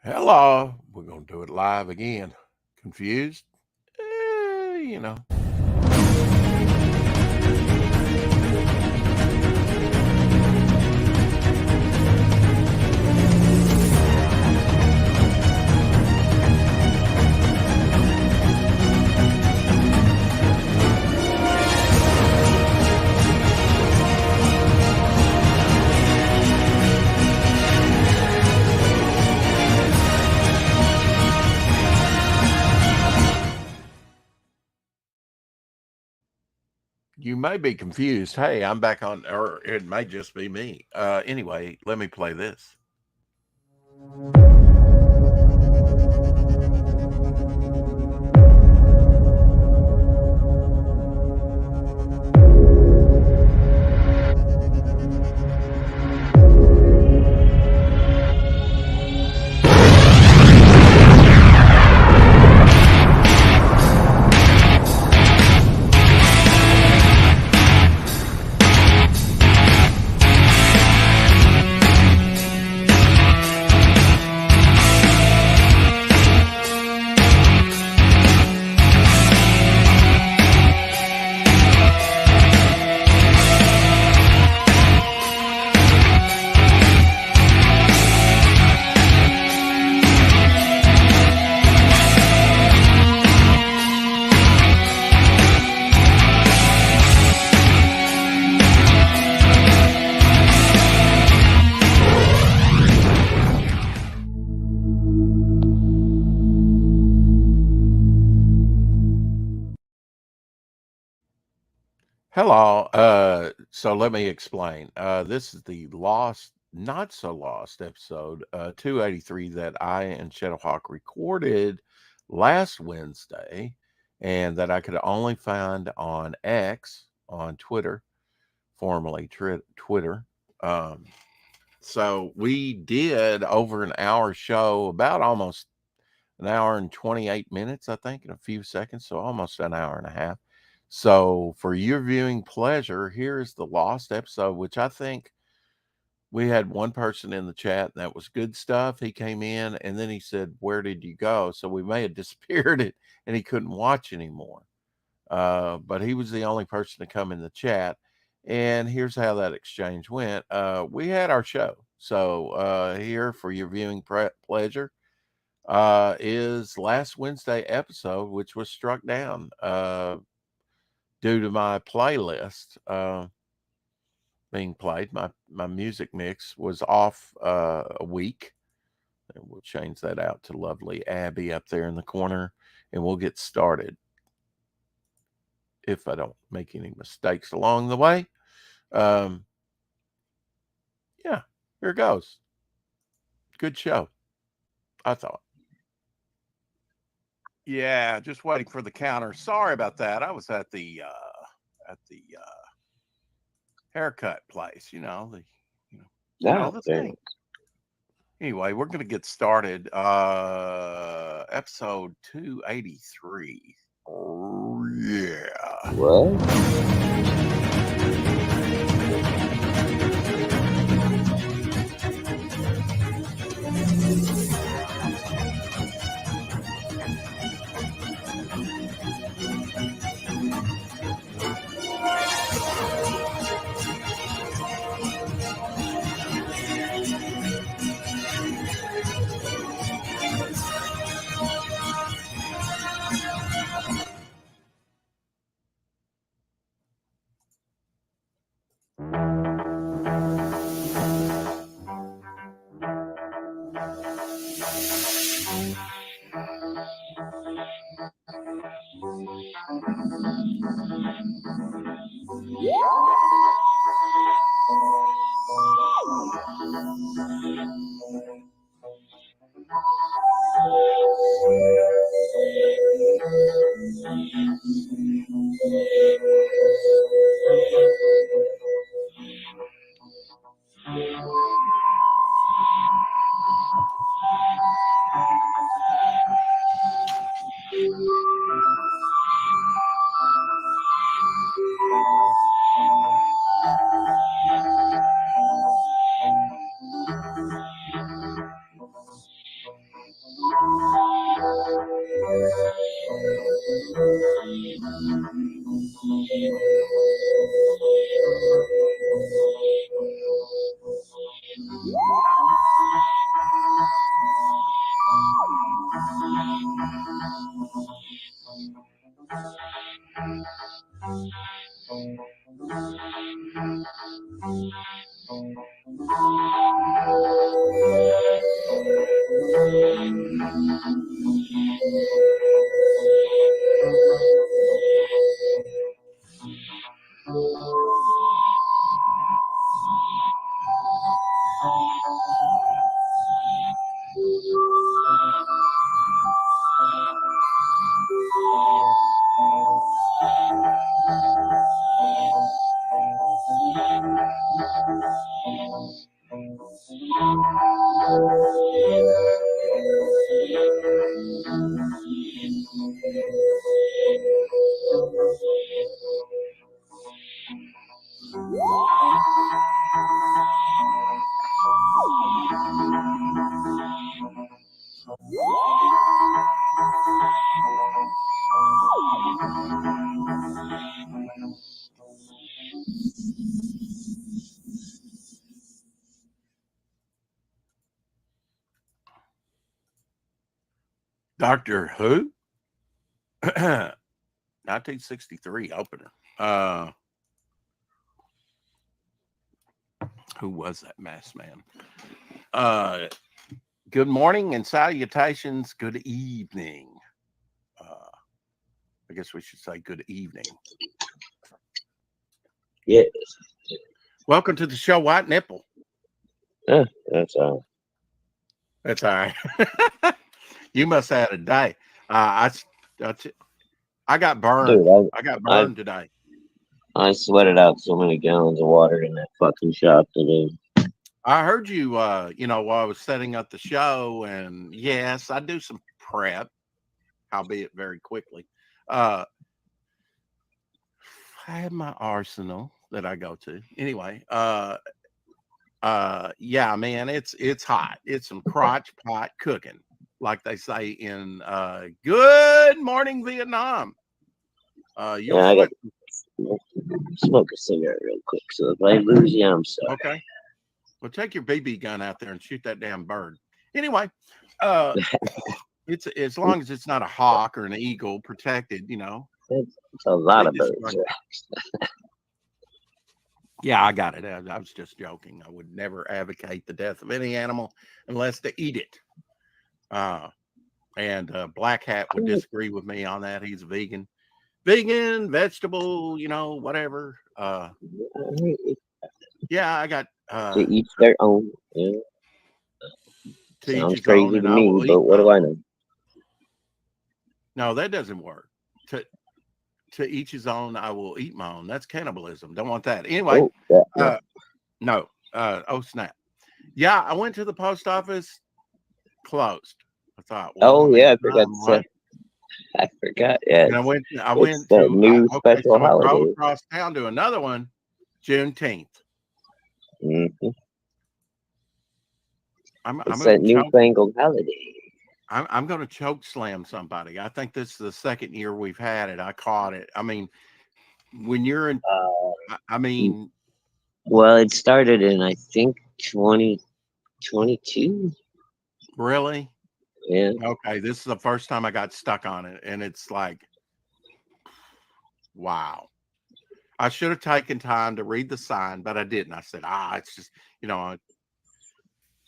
Hello. We're going to do it live again. Confused? You know. You may be confused. Hey, I'm back on, or it may just be me. Anyway, let me play this. Hello. So let me explain. This is the lost, not so lost episode 283 that I and Shadowhawk recorded last Wednesday, and that I could only find on X, on Twitter, formerly Twitter. Um, so we did over an hour show, about almost an hour and 28 minutes, I think, in a few seconds. So almost an hour and a half. So for your viewing pleasure, here's the lost episode, which I think we had one person in the chat and that was good stuff. He came in and then he said, "Where did you go?" So we may have disappeared it and he couldn't watch anymore. But he was the only person to come in the chat. And here's how that exchange went. We had our show. So here for your viewing pleasure is last Wednesday episode, which was struck down due to my playlist being played. My music mix was off a week. And we'll change that out to lovely Abby up there in the corner, and we'll get started. If I don't make any mistakes along the way. Yeah, here goes. Good show, I thought. Yeah, just waiting for the counter. Sorry about that. I was at the haircut place. The thing. Anyway, we're going to get started. Episode 283. Oh, yeah. What? Doctor Who? 1963 opener. Who was that masked man? Good morning and salutations. Good evening. I guess we should say good evening. Yes. Welcome to the show, White Nipple. That's all. That's all right. You must have had a day. I got burned. Dude, I got burned today. I sweated out so many gallons of water in that fucking shop today. I heard you, while I was setting up the show, and yes, I do some prep, albeit very quickly. I have my arsenal that I go to. Anyway, yeah, man, it's hot. It's some crotch pot cooking, like they say in Good Morning Vietnam. You'll Yeah, I sweat. got smoke a cigarette real quick. So if I lose you, I'm sorry. Okay. Well, take your BB gun out there and shoot that damn bird. Anyway, it's as long as it's not a hawk or an eagle, protected, It's a lot of They birds. Yeah, I got it. I was just joking. I would never advocate the death of any animal unless to eat it. And Black Hat would disagree with me on that. He's a vegan, vegetable, whatever. Yeah, I got To each their own. Yeah. to each Sounds his crazy own, to and I me, will but eat what do mine. I know? No, that doesn't work. To each his own. I will eat my own. That's cannibalism. Don't want that. Anyway, no. Oh snap! Yeah, I went to the post office. Closed. I thought. Well, Yeah, I it's forgot time, to say. right? I forgot. Yeah, And I went it's to that new okay, special so I drove holiday. across town to another one, Juneteenth. Mm-hmm. I'm It's gonna that choke. newfangled holiday. I'm gonna choke slam somebody. I think this is the second year we've had it. I caught it. I mean, when you're in, I mean, Well, it started in I think 2022. really? Yeah. Okay, this is the first time I got stuck on it, and it's like, wow. I should have taken time to read the sign, but I didn't. I said, it's just,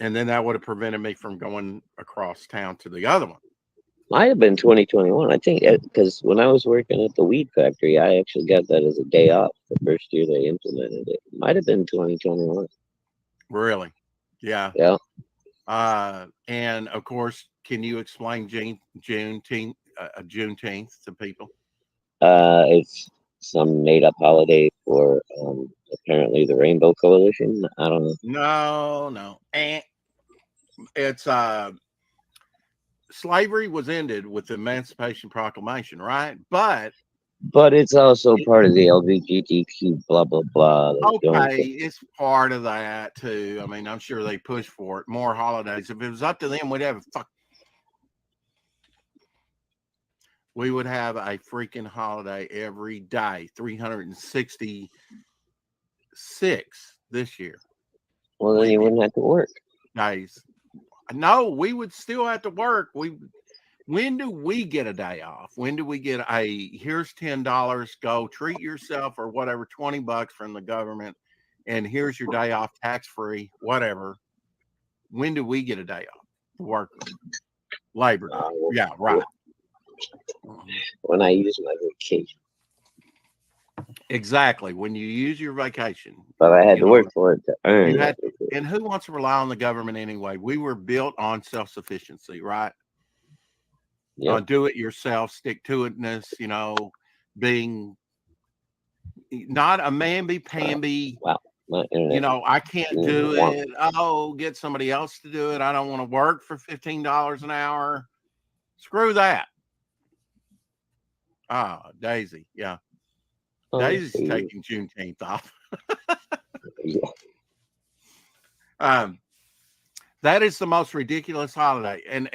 and then that would have prevented me from going across town to the other one. Might have been 2021. I think because when I was working at the weed factory, I actually got that as a day off the first year they implemented it. Might have been 2021. Really? Yeah. Yeah. And of course, can you explain Juneteenth to people? It's some made up holiday for apparently the Rainbow Coalition. I don't know. No. It's slavery was ended with the Emancipation Proclamation, right? But it's also part of the LGBTQ blah blah blah. okay, it's part of that too. I mean, I'm sure they push for it. More holidays. If it was up to them, we would have a freaking holiday every day, 366 this year. Well, then you wouldn't have to work. Days. No, we would still have to work. When do we get a day off? When do we get here's $10, go treat yourself or whatever, $20 from the government, and here's your day off, tax free, whatever. When do we get a day off? The workers. Labor Day. Yeah, right. When I use my vacation. Exactly. When you use your vacation. But I had to work for it to earn it. And who wants to rely on the government anyway? We were built on self-sufficiency, right? Yep. Do it yourself, stick to itness, being not a mamby-pamby. Wow. I can't do it. Oh, get somebody else to do it. I don't want to work for $15 an hour. Screw that. Daisy. Yeah. Daisy's taking Juneteenth off. That is the most ridiculous holiday. And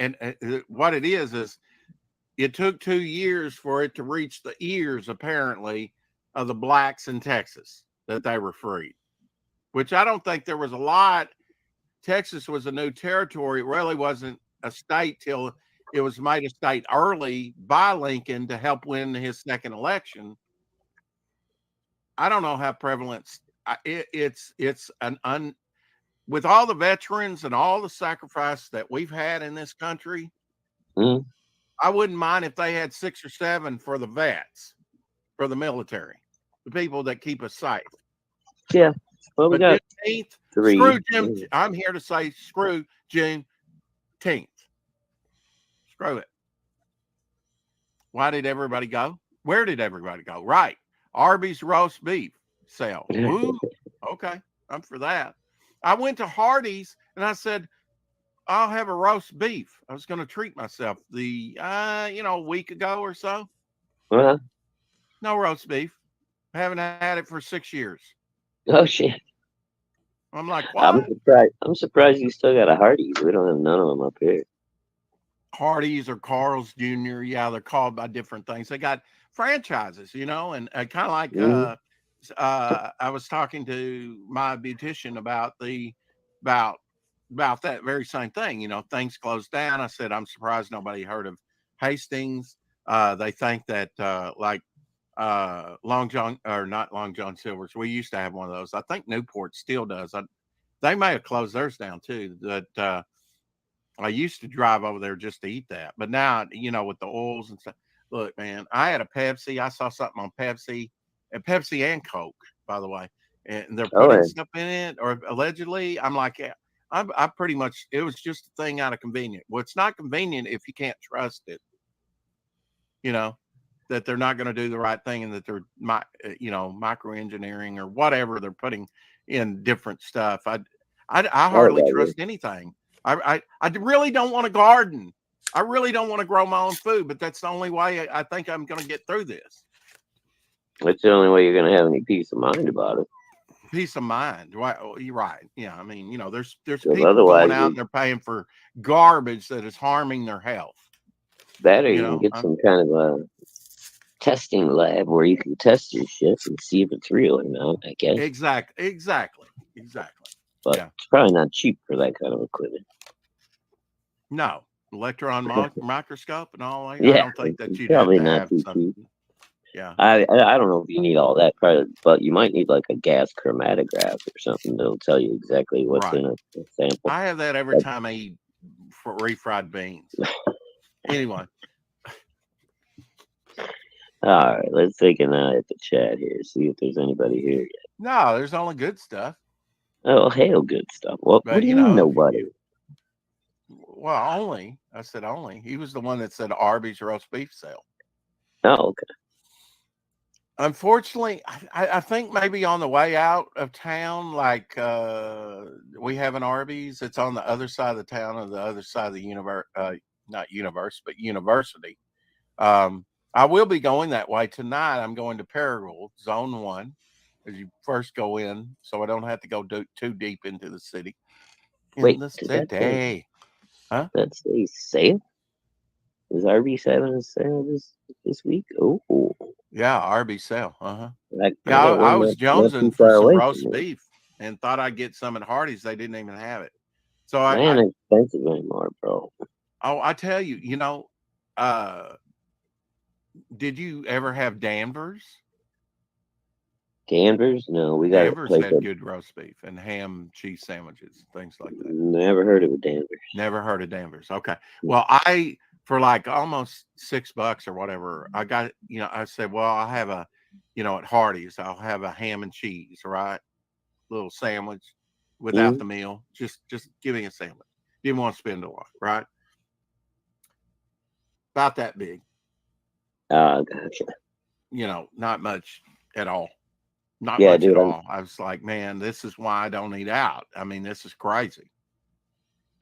what it is it took 2 years for it to reach the ears, apparently, of the blacks in Texas that they were freed, which I don't think there was a lot. Texas was a new territory. It really wasn't a state till it was made a state early by Lincoln to help win his second election. I don't know how prevalent it's with all the veterans and all the sacrifice that we've had in this country. Mm. I wouldn't mind if they had 6 or 7 for the vets, for the military, the people that keep us safe. Yeah. Well, we got Juneteenth, 3. screw Jim. I'm here to say screw Juneteenth. Screw it. Why did everybody go? Where did everybody go? Right. Arby's roast beef sale. Ooh, okay. I'm for that. I went to Hardee's and I said, I'll have a roast beef. I was going to treat myself a week ago or so. Uh-huh. No roast beef. I haven't had it for 6 years. Oh shit. I'm like, what? I'm surprised you still got a Hardee's. We don't have none of them up here. Hardee's or Carl's Jr. Yeah, they're called by different things. They got franchises, and kind of like I was talking to my beautician about that very same thing. Things closed down. I said, I'm surprised nobody heard of Hastings. They think that Long John, or not Long John Silver's. We used to have one of those. I think Newport still does. They may have closed theirs down too. That I used to drive over there just to eat that, but now with the oils and stuff. Look, man, I had a Pepsi. I saw something on Pepsi and Coke, by the way, and they're putting stuff in it, or allegedly. I'm like, yeah, I pretty much. It was just a thing out of convenience. Well, it's not convenient if you can't trust it. That they're not going to do the right thing, and that they're microengineering or whatever they're putting in different stuff. I hardly trust anything. I really don't want to garden. I really don't want to grow my own food, but that's the only way I think I'm going to get through this. That's the only way you're going to have any peace of mind about it. Peace of mind, right? Oh, you're right. Yeah, I mean, there's people going out and they're paying for garbage that is harming their health. That, or you can get some kind of a testing lab where you can test your shit and see if it's real or not. I guess. Exactly. But it's probably not cheap for that kind of equipment. No, electron microscope and all that. Yeah, I don't think that you'd probably have to not have too something. cheap. Yeah, I don't know if you need all that, probably, but you might need like a gas chromatograph or something that'll tell you exactly what's in a sample. I have that every time I eat refried beans. Anyway. All right, let's take an eye at the chat here, see if there's anybody here yet. No, there's only good stuff. Oh, hell, good stuff. Well, what do you mean nobody? Well, only. I said only. He was the one that said Arby's roast beef sale. Oh, okay. Unfortunately, I think maybe on the way out of town, like we have an Arby's. It's on the other side of the town, on the other side of the not universe, but university. I will be going that way tonight. I'm going to Paragould, Zone 1, as you first go in, so I don't have to go too deep into the city. Wait, the city. Huh? That's a sale? Is Arby's having a sale this week? Oh. Yeah, Arby's sale. I was jonesing for some roast beef and thought I'd get some at Hardee's. They didn't even have it. So it's expensive anymore, bro. Oh, I tell you, did you ever have Danvers? Danvers? No, we got Danvers had good roast beef and ham cheese sandwiches, things like that. Never heard of a Danvers. Never heard of Danvers. Okay. Well, for like almost $6 or whatever, I got, I said, well, I'll have at Hardee's, I'll have a ham and cheese, right? Little sandwich without the meal. Just give me a sandwich. Didn't want to spend a lot, right? About that big. Gotcha. Not much at all. Not much at all. I was like, man, this is why I don't eat out. I mean, this is crazy.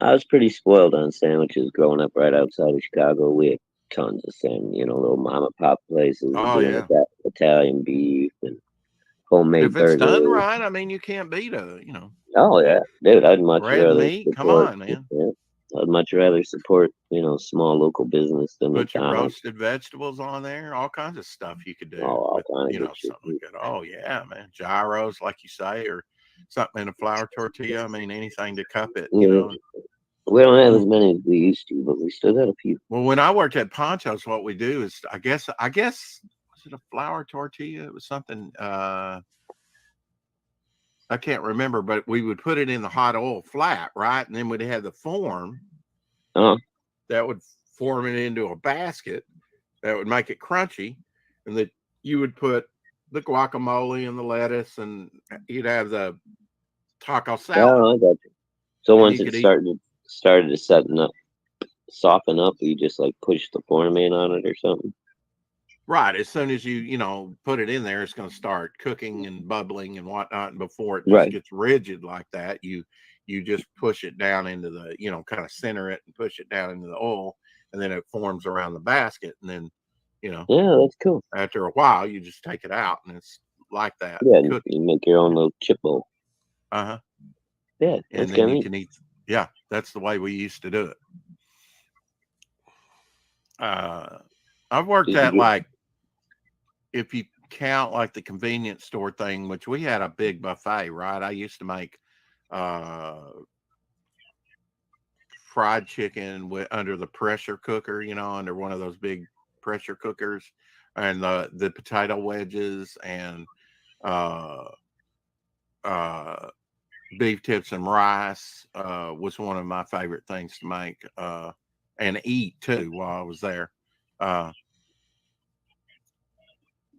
I was pretty spoiled on sandwiches growing up right outside of Chicago. We had tons of little mom and pop places. Oh, yeah. Italian beef and homemade burgers. If it's done right, I mean, you can't beat Oh, yeah. Dude, I'd much rather meat. Come on, man. I'd much rather support, small local business than put your roasted vegetables on there, all kinds of stuff you could do. All kinds of something good. Oh, yeah, man. Gyros, like you say, or something in a flour tortilla. I mean, anything to cup it, We don't have as many as we used to, but we still got a few. Well, when I worked at Poncho's, what we do is, I guess, was it a flour tortilla? It was something. I can't remember, but we would put it in the hot oil flat, right? And then we'd have the form that would form it into a basket that would make it crunchy. And that you would put the guacamole and the lettuce, and you'd have the taco salad. Oh, I got you. So And once you it could started to soften up, you just like push the form in on it or something. Right. As soon as you put it in there, it's going to start cooking and bubbling and whatnot. And before it just gets rigid like that, you just push it down into the, kind of center it and push it down into the oil, and then it forms around the basket. And then, yeah, that's cool. After a while, you just take it out, and it's like that. Yeah, you make your own little chip bowl. Uh-huh. Yeah, and then you can eat. Yeah, that's the way we used to do it. I've worked at like, if you count like the convenience store thing, which we had a big buffet, right? I used to make fried chicken under the pressure cooker, under one of those big pressure cookers, and the potato wedges, and beef tips and rice was one of my favorite things to make and eat too while I was there.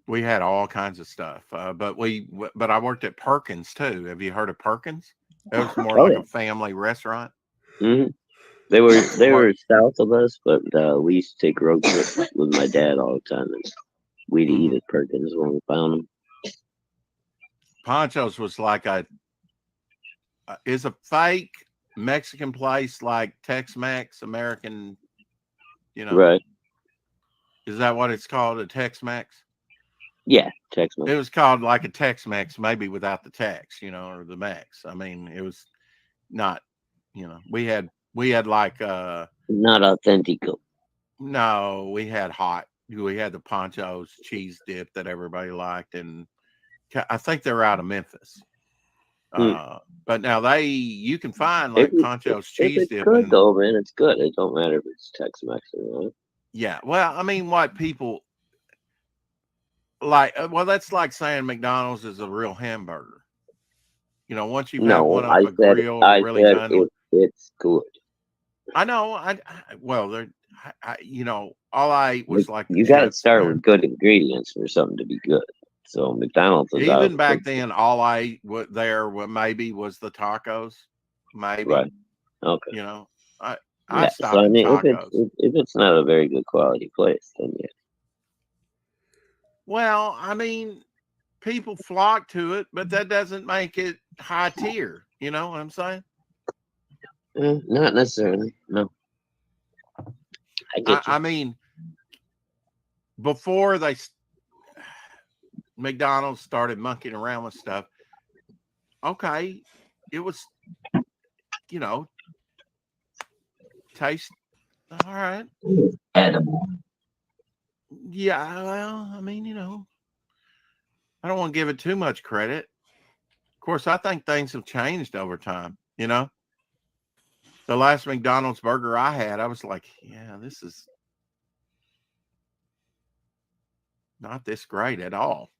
We had all kinds of stuff, but I worked at Perkins too. Have you heard of Perkins? It was more like a family restaurant. Mm-hmm. They were south of us, but we used to take road trips with my dad all the time, and we'd eat at Perkins when we found them. Poncho's was like is a fake Mexican place, like Tex-Mex, American, Right. Is that what it's called, a Tex-Mex? Yeah, Tex-Mex. It was called like a Tex-Mex, maybe without the Tex, or the Mex. I mean, it was not, we had like not authentico. No, we had the Poncho's cheese dip that everybody liked, and I think they're out of Memphis. But now you can find like Poncho's cheese dip. It's good though, man. It's good. It don't matter if it's Tex-Mex or not. Yeah, well, I mean, what people like, that's like saying McDonald's is a real hamburger. Once you've had one of a grill, it's good. I know. All I ate was like you got to start with good ingredients for something to be good. So McDonald's is even back then. All I ate there maybe was the tacos, maybe. Right. Okay. I stopped at tacos. If it's not a very good quality place, then yeah. Well, I mean, people flock to it, but that doesn't make it high tier. You know what I'm saying? Not necessarily. No. I get you. I mean, before McDonald's started monkeying around with stuff, okay, it was, taste all right. Edible. Yeah, well, I mean, I don't want to give it too much credit. Of course, I think things have changed over time, The last McDonald's burger I had, I was like, yeah, this is not this great at all.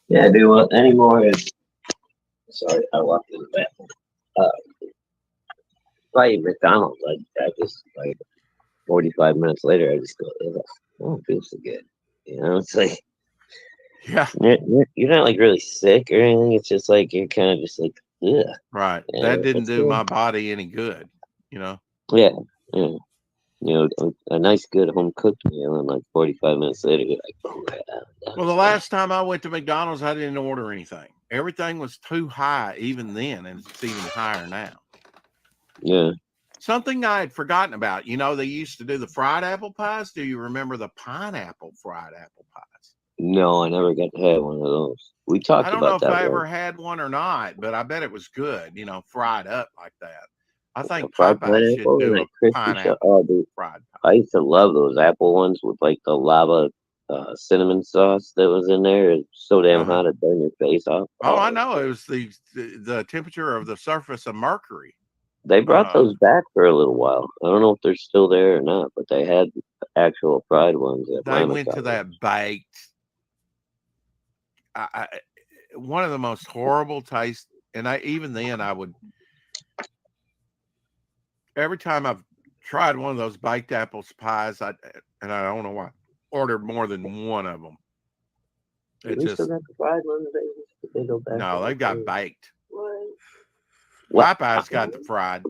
Yeah, dude, well, anymore. Sorry, I walked in the bathroom. If I eat McDonald's, I just, 45 minutes later, I just go, ugh, I don't feel so good. It's like, yeah, you're not like really sick or anything. It's just like, you're kind of just like, ugh. Right. That didn't do my body any good, Yeah. A nice, good home cooked meal, and like 45 minutes later, you're like, oh, yeah. Well, the last time I went to McDonald's, I didn't order anything. Everything was too high even then, and it's even higher now. Yeah. Something I had forgotten about. They used to do the fried apple pies. Do you remember the pineapple fried apple pies? No, I never got to have one of those. We talked about that. I don't know if I ever had one or not, but I bet it was good, fried up like that. I think Popeye should do a pineapple fried pie. I used to love those apple ones with like the lava cinnamon sauce that was in there. It's so damn hot it burned your face off. Oh, I know. It was the temperature of the surface of Mercury. They brought those back for a little while. I don't know if they're still there or not, but they had actual fried ones at They my went to college. that baked. I, one of the most horrible taste, and even then I would, every time I've tried one of those baked apples pies, and I don't know why, ordered more than one of them. It We still just got the fried ones. They go back. no, they've got baked. What? Popeye's got the fried.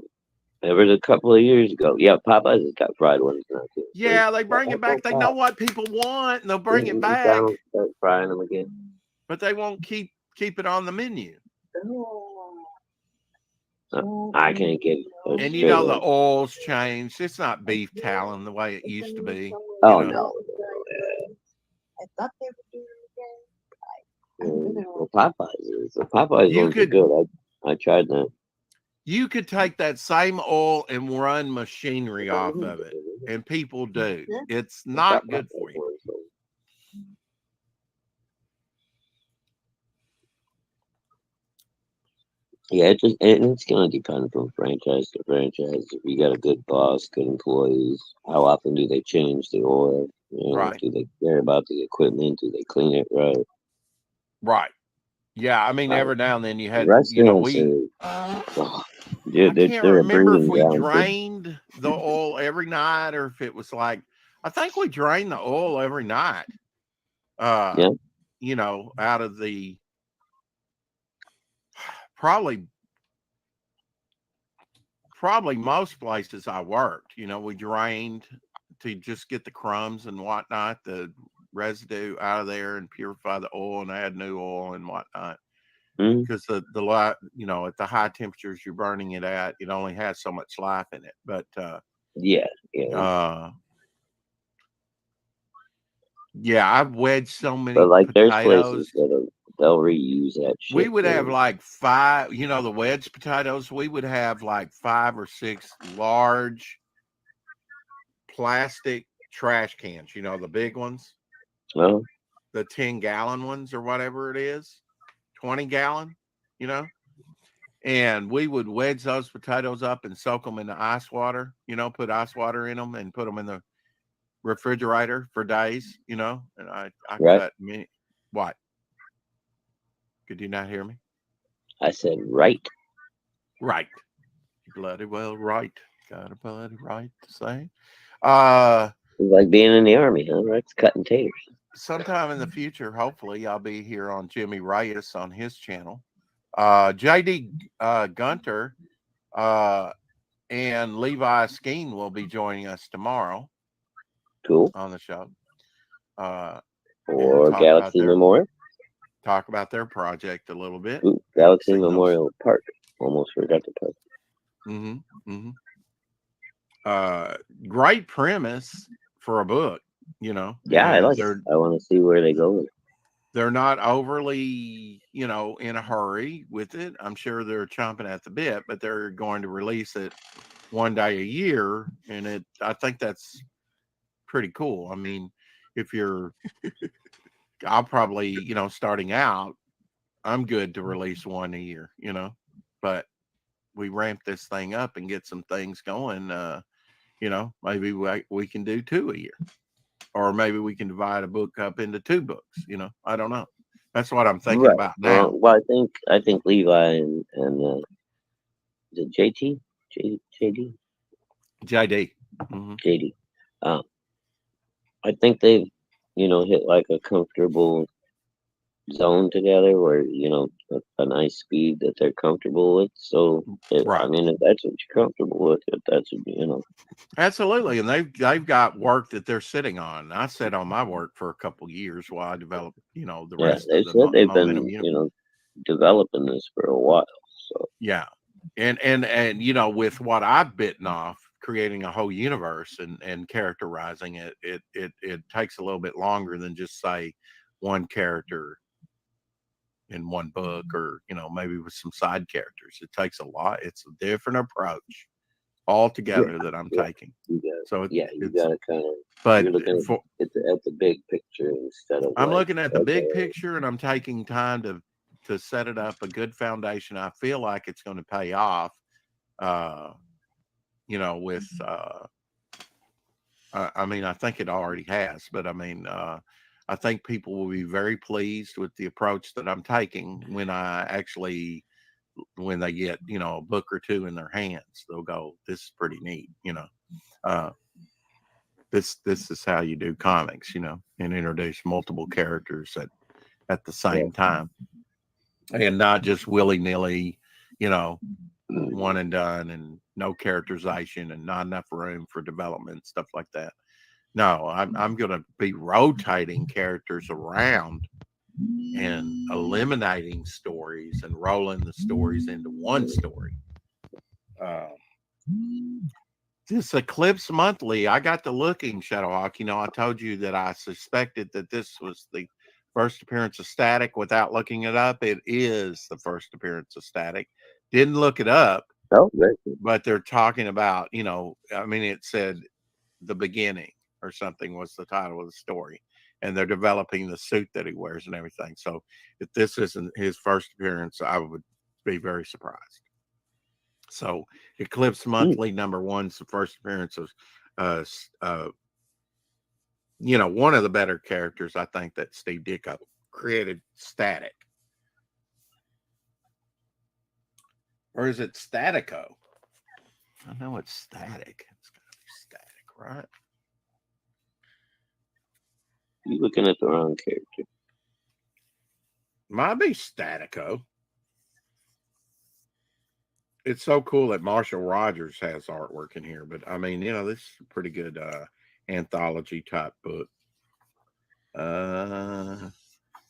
It was a couple of years ago. Yeah, Popeyes has got fried ones now too. Yeah, they bring it back. They know what people want, and they'll bring it back. Start frying them again. But they won't keep it on the menu. I can't get it. And you know the oil's changed. It's not beef talon the way it used to be. Oh you know. no. I thought they were doing it again. Well, Popeyes You ones are could- good. I tried that. You could take that same oil and run machinery off of it, and people do. It's not good for you. Yeah, it's gonna depend from franchise to franchise. If you got a good boss, good employees, how often do they change the oil? You know, Right. do they care about the equipment? Do they clean it right? Right. Yeah, I mean, Right. every now and then you had, Restaurants we. dude, I can't they're a remember if breeding we ground for- drained the oil every night or if it was like, I think we drained the oil every night. Yeah. Out of the probably most places I worked, we drained to just get the crumbs and whatnot, the residue out of there and purify the oil and add new oil and whatnot. Mhm. Because the light, at the high temperatures you're burning it at, it only has so much life in it. But Yeah. I've wedged so many But like, there's potatoes. places they'll reuse that shit. We would have like 5, the wedge potatoes. We would have like 5 or 6 large plastic trash cans. The big ones, Well, the 10-gallon ones or whatever it is, 20-gallon. And we would wedge those potatoes up and soak them in the ice water. Put ice water in them and put them in the refrigerator for days. And I Right. cut many. What? Could you not hear me? I said right. Right. Bloody well right. Got a bloody right to say. It's like being in the army, huh? Right? It's cutting taters. Sometime in the future, hopefully, I'll be here on Jimmy Reyes on his channel. JD Gunter and Levi Skeen will be joining us tomorrow. Cool. On the show. Or Galaxy Memorial. Talk about their project a little bit. Ooh, Galaxy Memorial Park. Almost forgot the park. Great premise for a book, Yeah, I like it. I want to see where they go with it. They're not overly, in a hurry with it. I'm sure they're chomping at the bit, but they're going to release it one day a year, and I think that's pretty cool. I mean, if you're, I'll probably, starting out, I'm good to release one a year, but we ramp this thing up and get some things going. Maybe we can do 2 a year, or maybe we can divide a book up into 2 books. I don't know. That's what I'm thinking about now. Well, I think Levi and is it JD? JD. JD. I think they've, hit like a comfortable zone together where, a nice speed that they're comfortable with. So, Right. I mean, if that's what you're comfortable with, that's, Absolutely. And they've got work that they're sitting on. I sat on my work for a couple years while I developed, the rest they of the said they've Momentum been, universe. developing this for a while. So yeah. And with what I've bitten off, creating a whole universe and characterizing it takes a little bit longer than just say one character in one book, or maybe with some side characters. It takes a lot. It's a different approach altogether that I'm taking. You got to kind of. But you're looking at the big picture instead of. I'm looking at the big picture, and I'm taking time to set it up a good foundation. I feel like it's going to pay off, With I mean, I think it already has, but I mean, I think people will be very pleased with the approach that I'm taking when they get, a book or two in their hands. They'll go, "This is pretty neat," Uh, this is how you do comics, and introduce multiple characters at the Yeah. same time, and not just willy nilly, one and done, and no characterization, and not enough room for development, stuff like that. No, I'm going to be rotating characters around and eliminating stories and rolling the stories into one story. Uh, this Eclipse Monthly, I got to looking, Shadowhawk. I told you that I suspected that this was the first appearance of Static without looking it up. It is the first appearance of Static. Didn't look it up, Oh, very good. but they're talking about, I mean, it said The Beginning or something was the title of the story. And they're developing the suit that he wears and everything. So if this isn't his first appearance, I would be very surprised. So Eclipse Monthly #1 is the first appearance of one of the better characters, I think, that Steve Ditko created, Static. Or is it Statico? I know it's Static. It's got to be Static, right? You're looking at the wrong character. Might be Statico. It's so cool that Marshall Rogers has artwork in here, but I mean, this is a pretty good anthology type book.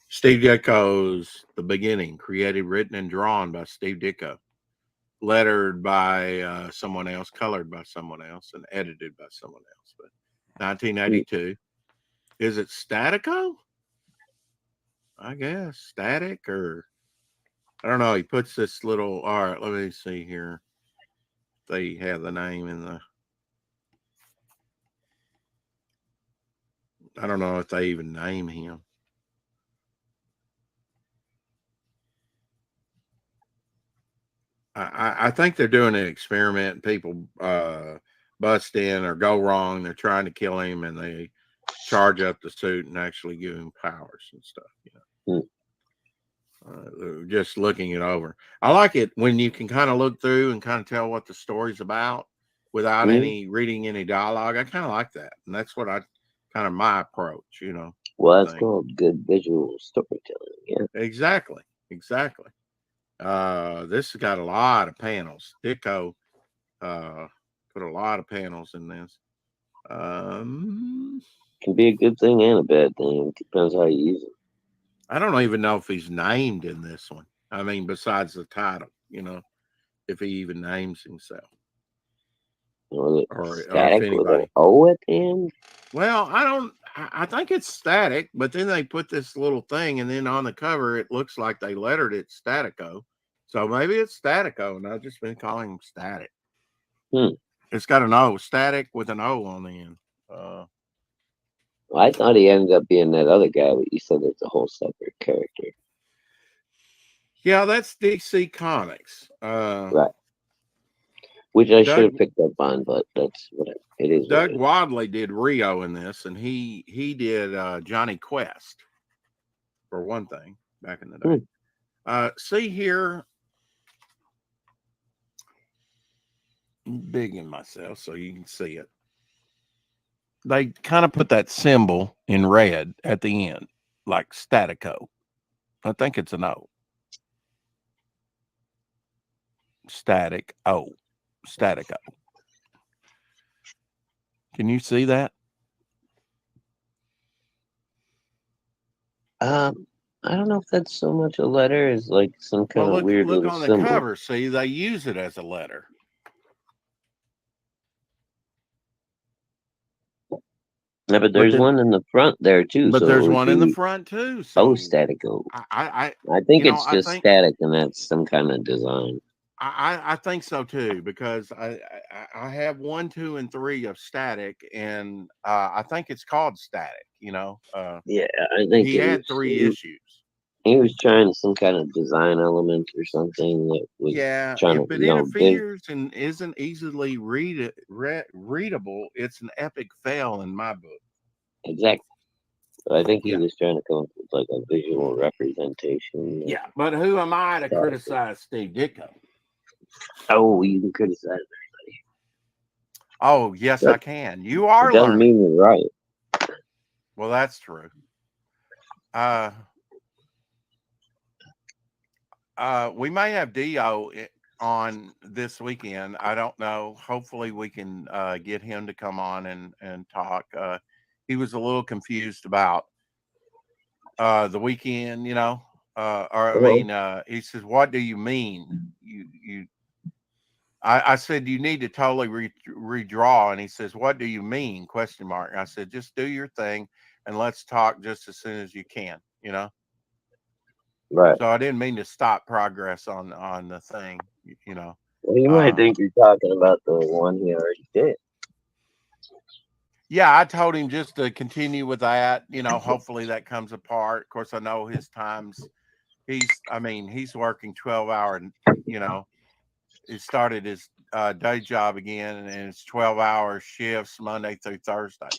Steve Ditko's The Beginning, created, written, and drawn by Steve Ditko, lettered by someone else, colored by someone else, and edited by someone else. But 1982. Is it Statico? I guess Static, or I don't know. He puts this little. All right, let me see here. They have the name in the. I don't know if they even name him. I think they're doing an experiment, and people bust in or go wrong. They're trying to kill him, and they charge up the suit and actually give him powers and stuff. Just looking it over, I like it when you can kind of look through and kind of tell what the story's about without any reading any dialogue. I kind of like that, and that's what my approach. Well, that's called good visual storytelling. Yeah, exactly. This has got a lot of panels. Ditko put a lot of panels in this. can be a good thing and a bad thing. It depends how you use it. I don't even know if he's named in this one. I mean, besides the title, if he even names himself. Or if Static anybody. with an O at the end? Well, I think it's Static, but then they put this little thing, and then on the cover, it looks like they lettered it Statico. So maybe it's Statico, and I've just been calling him Static. It's got an O, Static with an O on the end. I thought he ended up being that other guy, but you said it's a whole separate character. Yeah, that's DC Comics. Right. Which I should have picked up on, but that's whatever. It is. Doug Wadley did Rio in this, and he did Johnny Quest, for one thing, back in the day. See here, big in myself so you can see it. They kind of put that symbol in red at the end, like Statico. I think it's an O. Static O. Statico. Can you see that? I don't know if that's so much a letter as like some kind of weird look little on symbol. the cover. See, they use it as a letter. Yeah, but there's one in the front there too. But so there's one in the front too. So Statico. I think it's just Static, and that's some kind of design. I think so too, because I have 1, 2, and 3 of Static, and I think it's called Static. Yeah, I think he had 3 issues. He was trying some kind of design element or something that was Yeah, trying if to, it interferes and isn't easily readable, it's an epic fail in my book. exactly. But I think he Yeah. was trying to come up with like a visual representation. Yeah, but who am I to Of, criticize Steve Ditko? oh, you can criticize Oh, yes, it. I can. You It are doesn't learning. mean you're right. Well, that's true. Uh, we may have Dio on this weekend. I don't know. Hopefully, we can get him to come on and talk. He was a little confused about the weekend, or I Well, mean, he says, "What do you mean? You?" I said, "You need to totally redraw," and he says, "What do you mean?" Question mark. And I said, "Just do your thing, and let's talk just as soon as you can." right. So I didn't mean to stop progress on the thing, you know. Well, you might Uh, think you're talking about the one he already did. yeah, I told him just to continue with that. Hopefully that comes apart. Of course, I know his times. I mean, he's working 12-hour. You know, he started his day job again, and it's 12-hour shifts Monday through Thursday,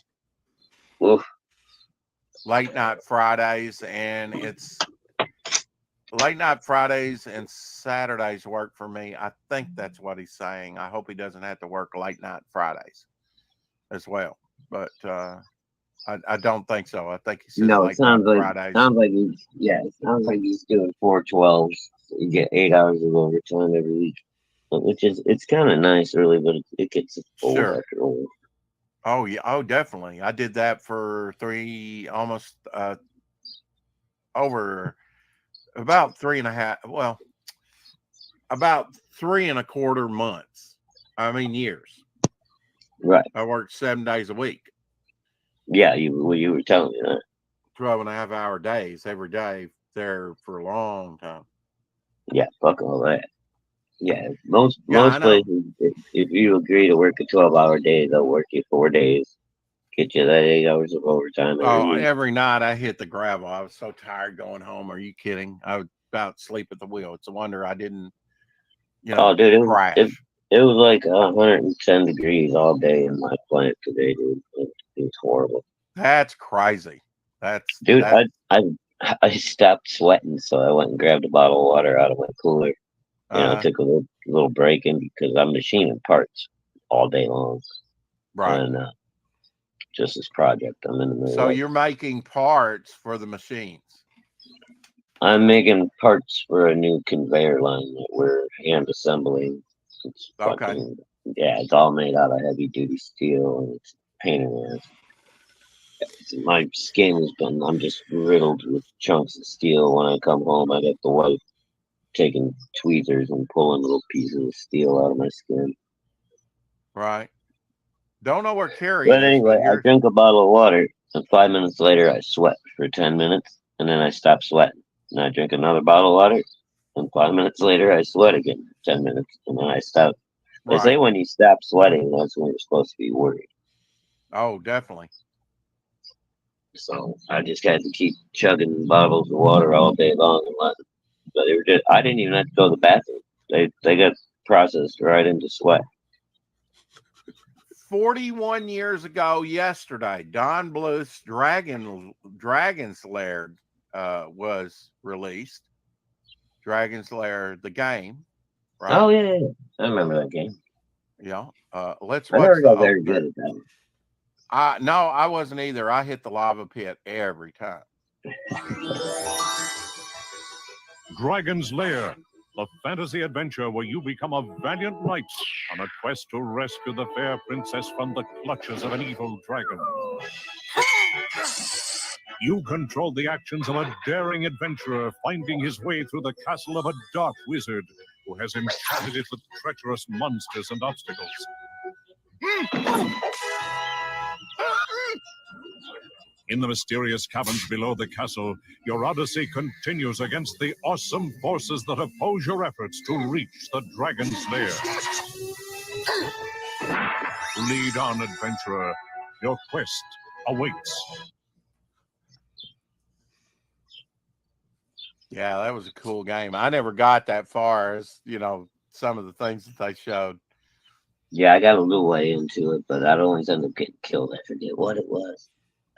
Oof. late night Fridays, and it's late night Fridays and Saturdays work for me. I think that's what he's saying. I hope he doesn't have to work late night Fridays as well. But I don't think so. I think he says No, it late night Fridays. sounds like he's doing 412s. You get 8 hours of overtime every week, which is it's kind of nice, really, but it gets old Sure. after a while. Oh yeah. Oh, definitely. I did that for almost over about three and a half. Well, about 3.25 months. I mean years. Right? I worked 7 days a week, Yeah, you were telling me that. 12.5 hour days every day there for a long time. Yeah, fuck all that. Yeah, most Yeah, I most know. places, if you agree to work a 12-hour day, they'll work you 4 days, get you that 8 hours of overtime every Oh, week. every night I hit the gravel. I was so tired going home. Are you kidding? I would about sleep at the wheel. It's a wonder I didn't, Oh, dude, crash. it was like 110 degrees all day in my plant today, dude. It was horrible. That's crazy. That's Dude, that. I stopped sweating, so I went and grabbed a bottle of water out of my cooler. Uh, Took a little break in because I'm machining parts all day long right. on just this project I'm in the So middle of. you're making parts for the machines. I'm making parts for a new conveyor line that we're hand assembling. It's Okay. fucking yeah, it's all made out of heavy duty steel and it's a pain in the ass. My skin has been I'm just riddled with chunks of steel. When I come home, I got the wife taking tweezers and pulling little pieces of steel out of my skin. Right. Don't know where Carrie But is, but anyway, I here. drink a bottle of water, and 5 minutes later, I sweat for 10 minutes, and then I stop sweating. And I drink another bottle of water, and 5 minutes later, I sweat again for 10 minutes, and then I stop. They say Right. when you stop sweating, that's when you're supposed to be worried. Oh, definitely. So I just had to keep chugging bottles of water all day long, and but they were just, I didn't even have to go to the bathroom. They got processed right into sweat. 41 years ago yesterday, Don Bluth's Dragon's Lair was released. Dragon's Lair, the game, right? Oh yeah, I remember that game. Let's I watch never the got whole. very good at that. No, I wasn't either. I hit the lava pit every time. Dragon's Lair, the fantasy adventure where you become a valiant knight on a quest to rescue the fair princess from the clutches of an evil dragon. You control the actions of a daring adventurer finding his way through the castle of a dark wizard who has enchanted it with treacherous monsters and obstacles. In the mysterious caverns below the castle, your odyssey continues against the awesome forces that oppose your efforts to reach the Dragon's Lair. Lead on, adventurer. Your quest awaits. Yeah, that was a cool game. I never got that far as, some of the things that they showed. Yeah, I got a little way into it, but I'd always end up getting killed. I forget what it was.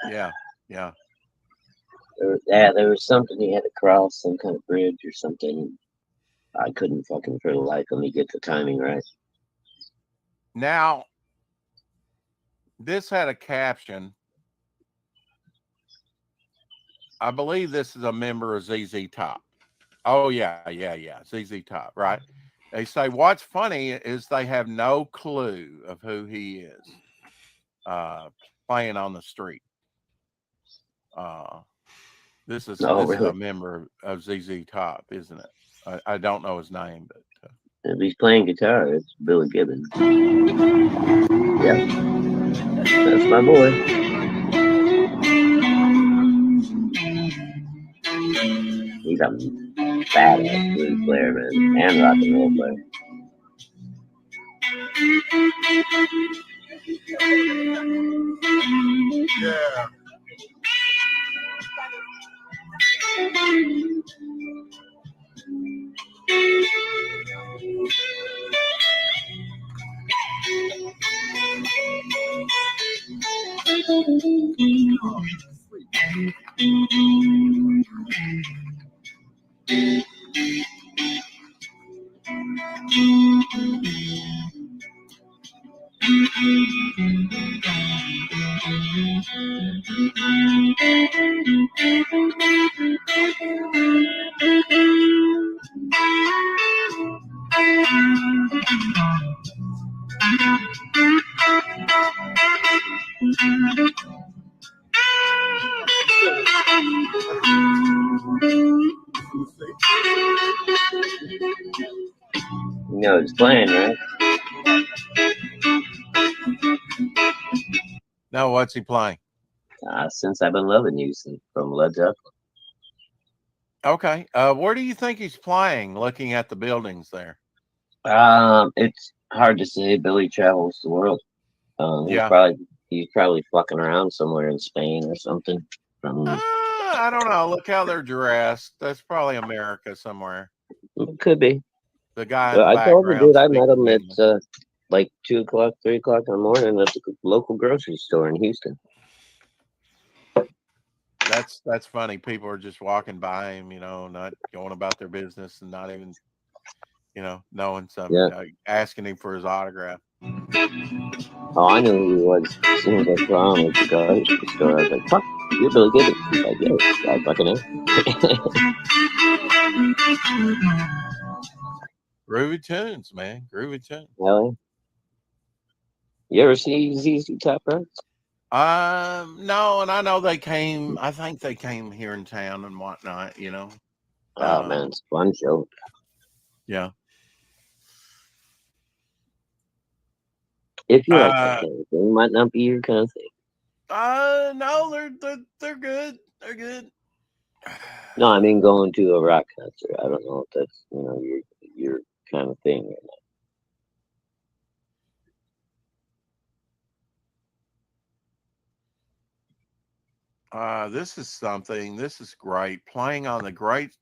Yeah. Yeah. There was something he had to cross, some kind of bridge or something. I couldn't fucking for the life of me get the timing right. Now, this had a caption. I believe this is a member of ZZ Top. Oh, yeah. ZZ Top, right? They say what's funny is they have no clue of who he is playing on the street. This is Oh, a really? member of ZZ Top, isn't it? I don't know his name, but If he's playing guitar, it's Billy Gibbons. Yep, that's my boy. He's a badass blues player, man, and rock and roll player. yeah. You know, he's playing, right? No, what's he playing? Since I've been loving you, from Led Zeppelin. Okay. Where do you think he's playing? Looking at the buildings there. It's hard to say. Billy travels the world. Yeah. He's probably fucking around somewhere in Spain or something. I don't know. Look how they're dressed. That's probably America somewhere. Could be. The guy in the I told you, background dude, I met speaking him at English. like 2 o'clock, 3 o'clock in the morning at the local grocery store in Houston. That's funny. People are just walking by him, not going about their business and not even, knowing something, Yeah. asking him for his autograph. Oh, I knew who he was as soon as I saw him at the grocery store. I was like, "Fuck, you're Billy Gibbons." He's like, "Yeah, I fucking am." Groovy tunes, man. Groovy tunes. Hell yeah. You ever see ZZ Top, bro? No, and I know they came. I think they came here in town and whatnot. Oh man, it's a fun show. Yeah. If you like that kind of thing, might not be your kind of thing. No, they're good. They're good. No, I mean going to a rock concert. I don't know if that's your kind of thing or not. This is something. This is great. Playing on the great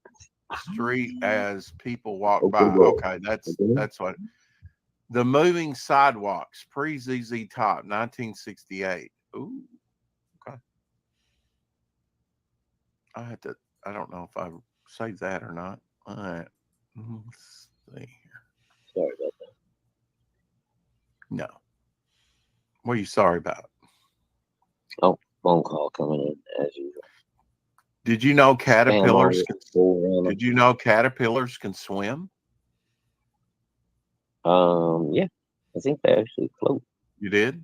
street as people walk by. Okay, that's what. The Moving Sidewalks, pre-ZZ Top, 1968. Ooh, okay. I don't know if I saved that or not. All right. Let's see here. Sorry about that. No. What are you sorry about? Oh, phone call coming in as usual. Did you know caterpillars? Did you know caterpillars can swim? Yeah, I think they actually float. You did?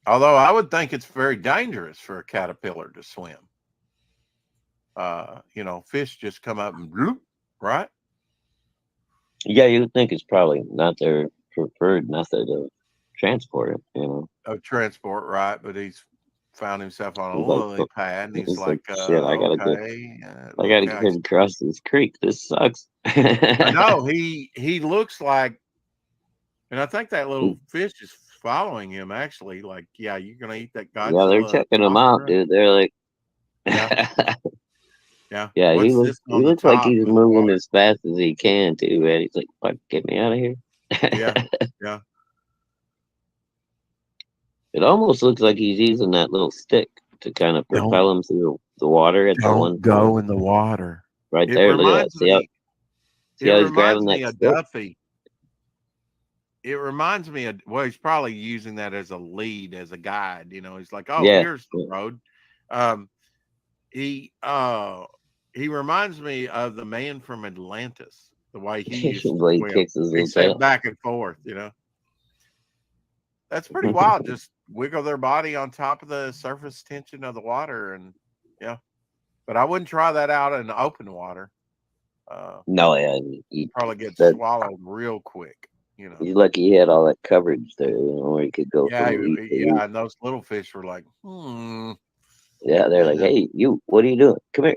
Although I would think it's very dangerous for a caterpillar to swim. Fish just come up and bloop, right? Yeah, you would think it's probably not their preferred method of transport, Of transport, right? But he's found himself on a lily pad, and he's like, "Shit, I gotta get across this creek. This sucks." I know he looks like, and I think that little fish is following him. Actually, like, you're gonna eat that Godzilla. Yeah, they're checking him out, dude. They're like, yeah. Yeah. Yeah, What's this he on the looks like top he's of the moving water? as fast as he can too, man. He's like, "Fuck, get me out of here." Yeah. Yeah. It almost looks like he's using that little stick to kind of Don't propel him through the water at the one don't point. go in the water. Right It there, look at that. reminds me. See It how he's reminds grabbing me that of stick? Duffy. It reminds me of, well, he's probably using that as a lead, as a guide. You know, he's like, oh, Yeah. here's the road. Um, he he reminds me of the man from Atlantis, the way he used to But he swim, kicks his little except tail. back and forth. You know, that's pretty wild. Just wiggle their body on top of the surface tension of the water, and yeah. But I wouldn't try that out in open water. No, yeah, Probably get that swallowed real quick. You know. he's lucky he had all that coverage there, where he could go Yeah, from leaf to leaf. yeah, and those little fish were like, Yeah, they're like, and "Hey, you, what are you doing? Come here."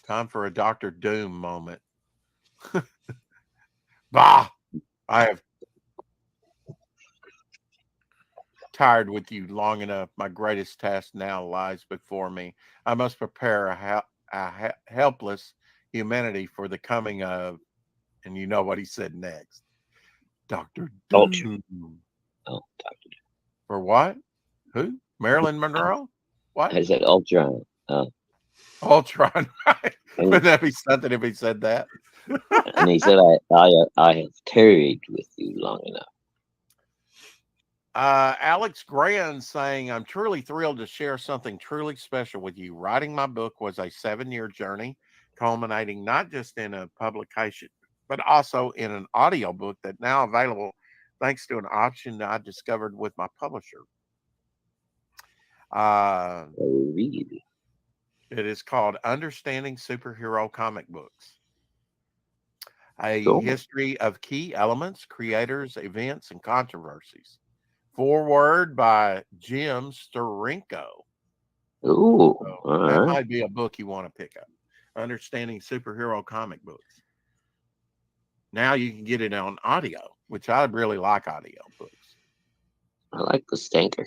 time for a Doctor Doom moment. Bah! I have tired with you long enough. My greatest task now lies before me. I must prepare a helpless humanity for the coming of, and you know what he said next, Doctor Ultra. Doom. Oh, Dr. For what? Who? Marilyn Monroe? What? I said Ultron. Oh, Ultron. Right? and, Wouldn't that be something if he said that? and he said, I have tarried with you long enough." Alex Grand saying, I'm truly thrilled to share something truly special with you. Writing my book was a 7-year journey, culminating not just in a publication, but also in an audio book that now available thanks to an option that I discovered with my publisher. Really? It is called Understanding Superhero Comic Books, a Cool. history of key elements, creators, events, and controversies. Foreword by Jim Steranko. Ooh, So all that right. might be a book you want to pick up. Understanding Superhero Comic Books. Now you can get it on audio, which I really like audio books. I like the stinker.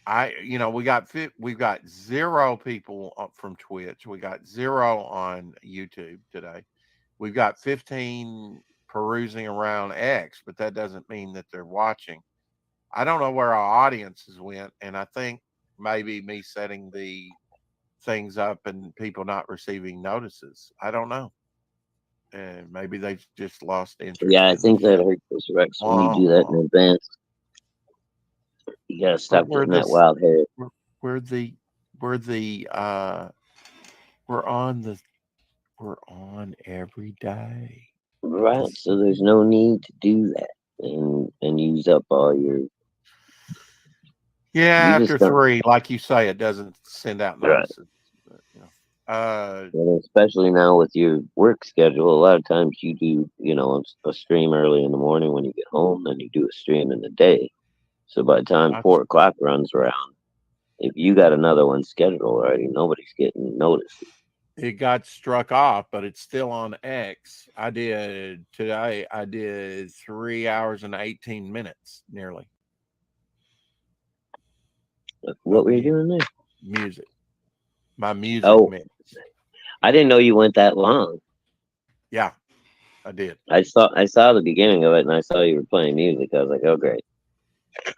We've got 0 people from Twitch. We got 0 on YouTube today. We've got 15 perusing around X, but that doesn't mean that they're watching. I don't know where our audiences went, and I think maybe me setting the things up and people not receiving notices. I don't know. And maybe they've just lost interest Yeah, I in the think that show. hurts Rex when you do that in advance. You gotta stop We're getting that this wild hair. we're the we're the we're on every day. Right, so there's no need to do that and use up all your. Yeah, You after just don't. 3, like you say, it doesn't send out Right. notices. But, And especially now with your work schedule, a lot of times you do, a stream early in the morning when you get home, then you do a stream in the day. So by the time I 4 o'clock runs around, if you got another one scheduled already, nobody's getting noticed. it got struck off, but it's still on X. I did 3 hours and 18 minutes nearly. What were you doing there? Music. My music Oh, mix. I didn't know you went that long. Yeah, I did. I saw the beginning of it, and I saw you were playing music. I was like, oh, great.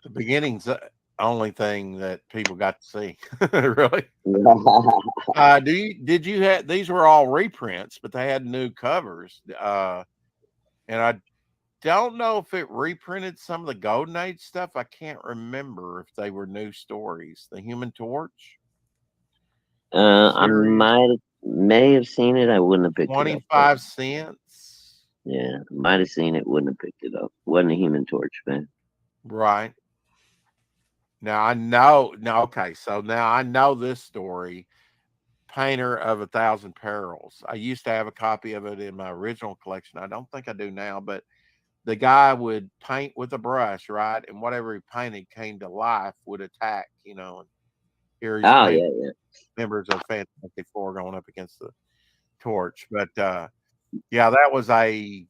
The beginning's the only thing that people got to see. Really? Did you have, these were all reprints, but they had new covers. And I don't know if it reprinted some of the Golden Age stuff. I can't remember if they were new stories. The Human Torch. I series, may have seen it. I wouldn't have picked it up. 25 cents. Yeah, might have seen it. Wouldn't have picked it up. Wasn't a Human Torch fan. Right. Now I know. Now, okay. So now I know this story. Painter of 1,000 Perils. I used to have a copy of it in my original collection. I don't think I do now, but the guy would paint with a brush, right? And whatever he painted came to life, would attack, and here he's Oh, painting yeah. members of Fantastic Four going up against the Torch. But yeah, that was a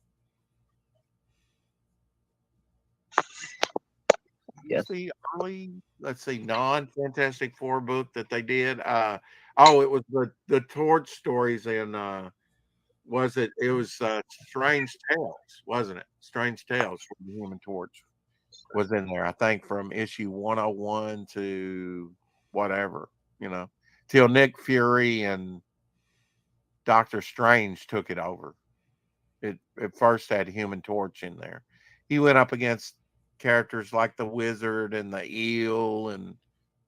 Yes. the early, let's see, non-Fantastic Four book that they did? Oh, it was the Torch stories in was it? It was Strange Tales, wasn't it? Strange Tales from the Human Torch was in there. I think from issue 101 to whatever, you know, till Nick Fury and Doctor Strange took it over. It first had Human Torch in there. He went up against characters like the Wizard and the Eel and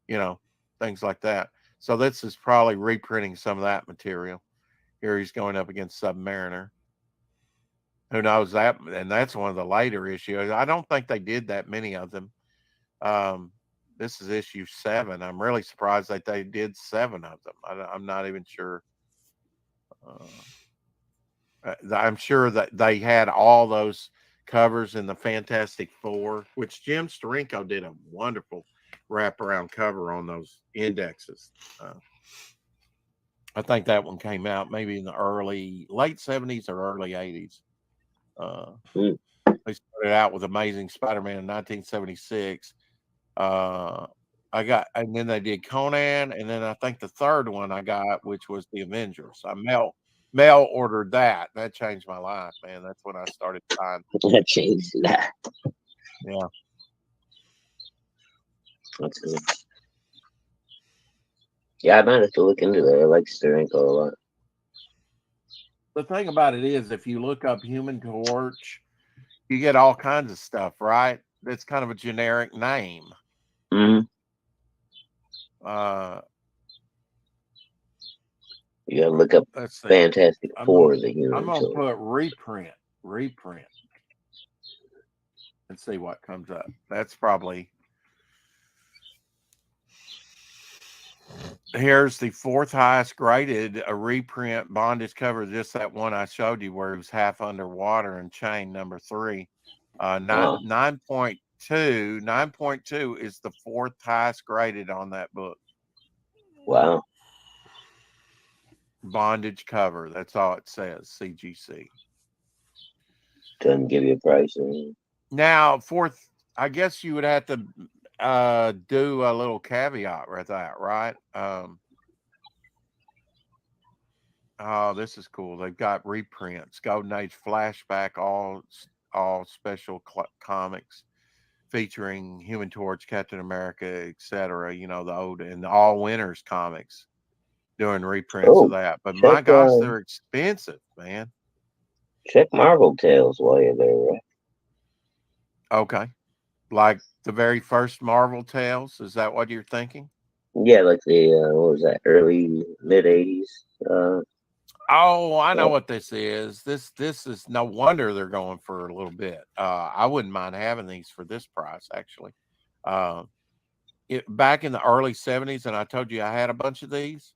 you know things like that. So this is probably reprinting some of that material. Here he's going up against Submariner. Who knows that? And that's one of the later issues. I don't think they did that many of them. This is issue 7. I'm really surprised that they did 7 of them. I'm not even sure. I'm sure that they had all those covers in the Fantastic Four, which Jim Steranko did a wonderful wraparound cover on those indexes. I think that one came out maybe in the late 70s or early 80s. They started out with Amazing Spider-Man in 1976. And then they did Conan, and then I think the third one I got, which was the Avengers. I mail ordered that. That changed my life, man. That's when I started buying. That changed that. Yeah. That's good. Yeah, I might have to look into that. I like Steranko a lot. The thing about it is, if you look up Human Torch, you get all kinds of stuff, right? That's kind of a generic name. Mm-hmm. You gotta look up Fantastic Four, the Human I'm gonna Torch. put reprint, and see what comes up. That's probably. Here's the 4th highest graded a reprint bondage cover. Just that one I showed you where it was half underwater and chain number 3. 9.2. 9.2 is the 4th highest graded on that book. Wow. Bondage cover. That's all it says. CGC. Doesn't give you a price or anything. Now, 4th, I guess you would have to do a little caveat with that, right? Oh, this is cool. They've got reprints, Golden Age flashback, all special comics featuring Human Torch, Captain America, etc. You know, the old and the All Winners comics doing reprints of that. But my gosh, they're expensive, man. Check Marvel Tales while you're there, right? Okay. Like the very first Marvel Tales, is that what you're thinking? Yeah, like the what was that, early mid 80s? Oh, I know what this is. This is no wonder they're going for a little bit. I wouldn't mind having these for this price, actually. Back in the early 70s, and I told you I had a bunch of these.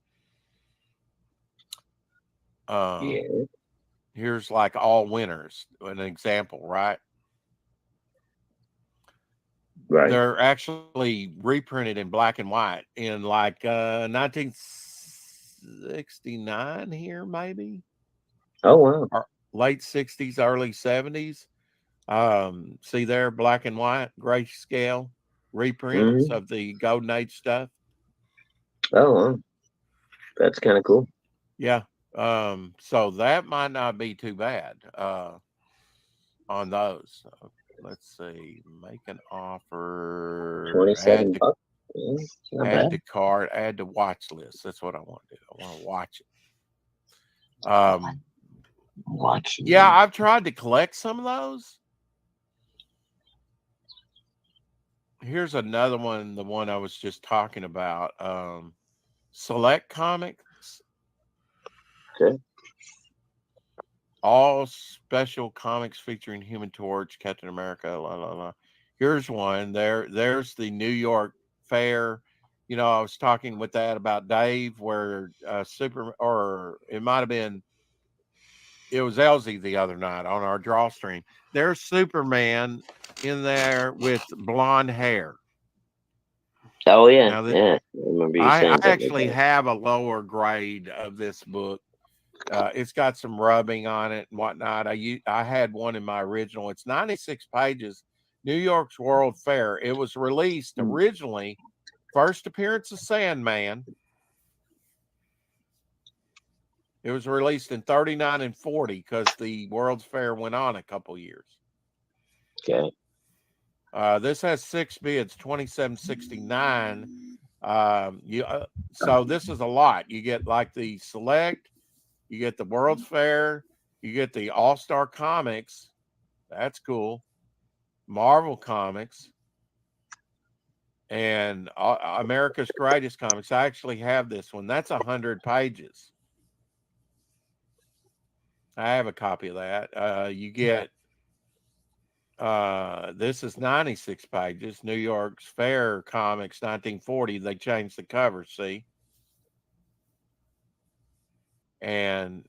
Yeah. Here's like All Winners, an example, right? Right. They're actually reprinted in black and white in like 1969 here, maybe. Oh, wow. Or late 60s, early 70s. See there, black and white, grayscale reprints of the Golden Age stuff. Oh, wow. That's kind of cool. Yeah. So that might not be too bad on those. Let's see. Make an offer. 27 bucks. Add to cart. Add to watch list. That's what I want to do. I want to watch it. Watch. Yeah, I've tried to collect some of those. Here's another one. The one I was just talking about. Select Comics. Okay. All special comics featuring Human Torch, Captain America, la la la. Here's one. There's the New York Fair. You know, I was talking with that about Dave, where or it might have been, it was Elsie the other night on our draw stream. There's Superman in there with blonde hair. Oh yeah, yeah. I remember you saying I actually have a lower grade of this book. It's got some rubbing on it and whatnot. I had one in my original. It's 96 pages, New York's World Fair. It was released originally, first appearance of Sandman. It was released in 39 and 40 because the World's Fair went on a couple years. Okay. This has 6 bids, 2769. So this is a lot. You get like the Select, you get the World's Fair, you get the All-Star Comics. That's cool. Marvel Comics, and America's Greatest Comics. I actually have this one. That's 100 pages. I have a copy of that. You get this is 96 pages. New York's Fair Comics 1940. They changed the cover, see? And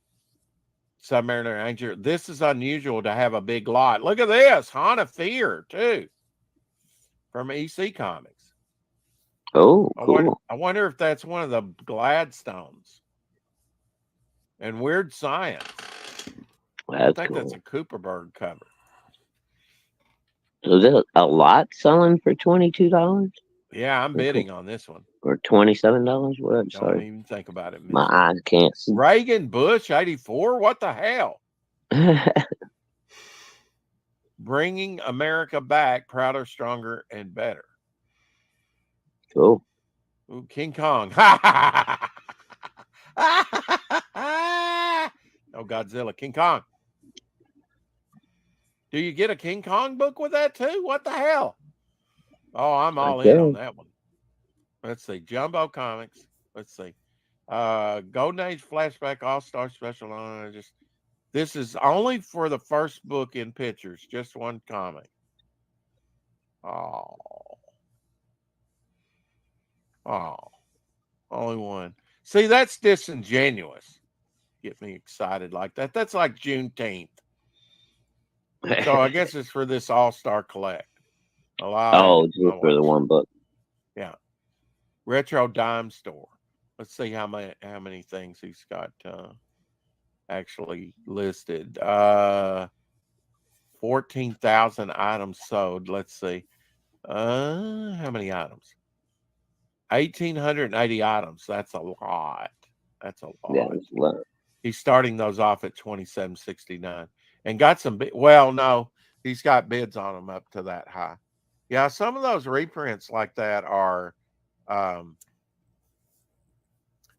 Submariner Angel. This is unusual to have a big lot. Look at this. Hana Fear, too. From EC Comics. Oh, cool. I wonder if that's one of the Gladstones. And Weird Science. I think that's a Cooperberg cover. So is it a lot selling for $22? Yeah, I'm bidding on this one. Or $27? What? Don't Sorry. even think about it. My eyes can't see. Reagan Bush 84. What the hell? Bringing America back, prouder, stronger, and better. Cool. Ooh, King Kong. Oh, Godzilla. King Kong. Do you get a King Kong book with that too? What the hell? Oh, I'm all in on that one. Let's see. Jumbo Comics. Let's see. Golden Age Flashback All-Star Special. This is only for the first book in pictures. Just one comic. Oh. Only one. See, that's disingenuous. Get me excited like that. That's like Juneteenth. So I guess it's for this All-Star Collect. Just for the one book. Yeah. Retro Dime Store. Let's see how many things he's got actually listed. 14,000 items sold. Let's see. How many items? 1,880 items. That's a lot. That's a lot. Yeah, it's a lot. He's starting those off at $27.69 and got some. Well, no, he's got bids on them up to that high. Yeah, some of those reprints like that are.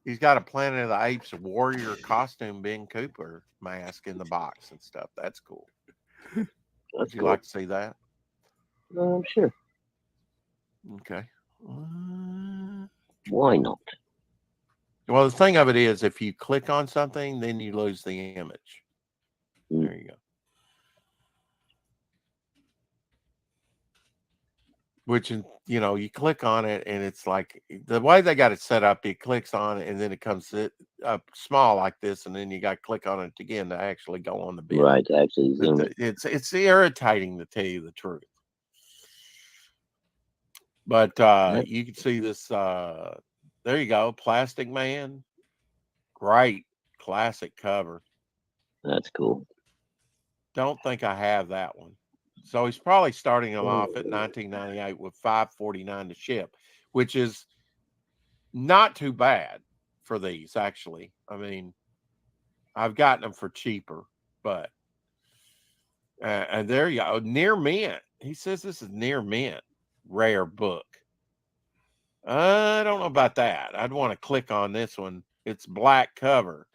He's got a Planet of the Apes warrior costume Ben Cooper mask in the box and stuff. That's cool. Would you like to see that? I'm sure. Okay. Why not? Well, the thing of it is, if you click on something, then you lose the image. There you go. Which, you click on it, and it's like the way they got it set up. It clicks on it, and then it comes up small like this, and then you got to click on it again to actually go on the bid. Right, to actually zoom. It's irritating to tell you the truth. But you can see this. There you go, Plastic Man. Great classic cover. That's cool. Don't think I have that one. So he's probably starting them off at $19.98 with $5.49 to ship, which is not too bad for these, actually. I mean, I've gotten them for cheaper, but and there you go. Near mint. He says this is near mint. Rare book. I don't know about that. I'd want to click on this one. It's black cover.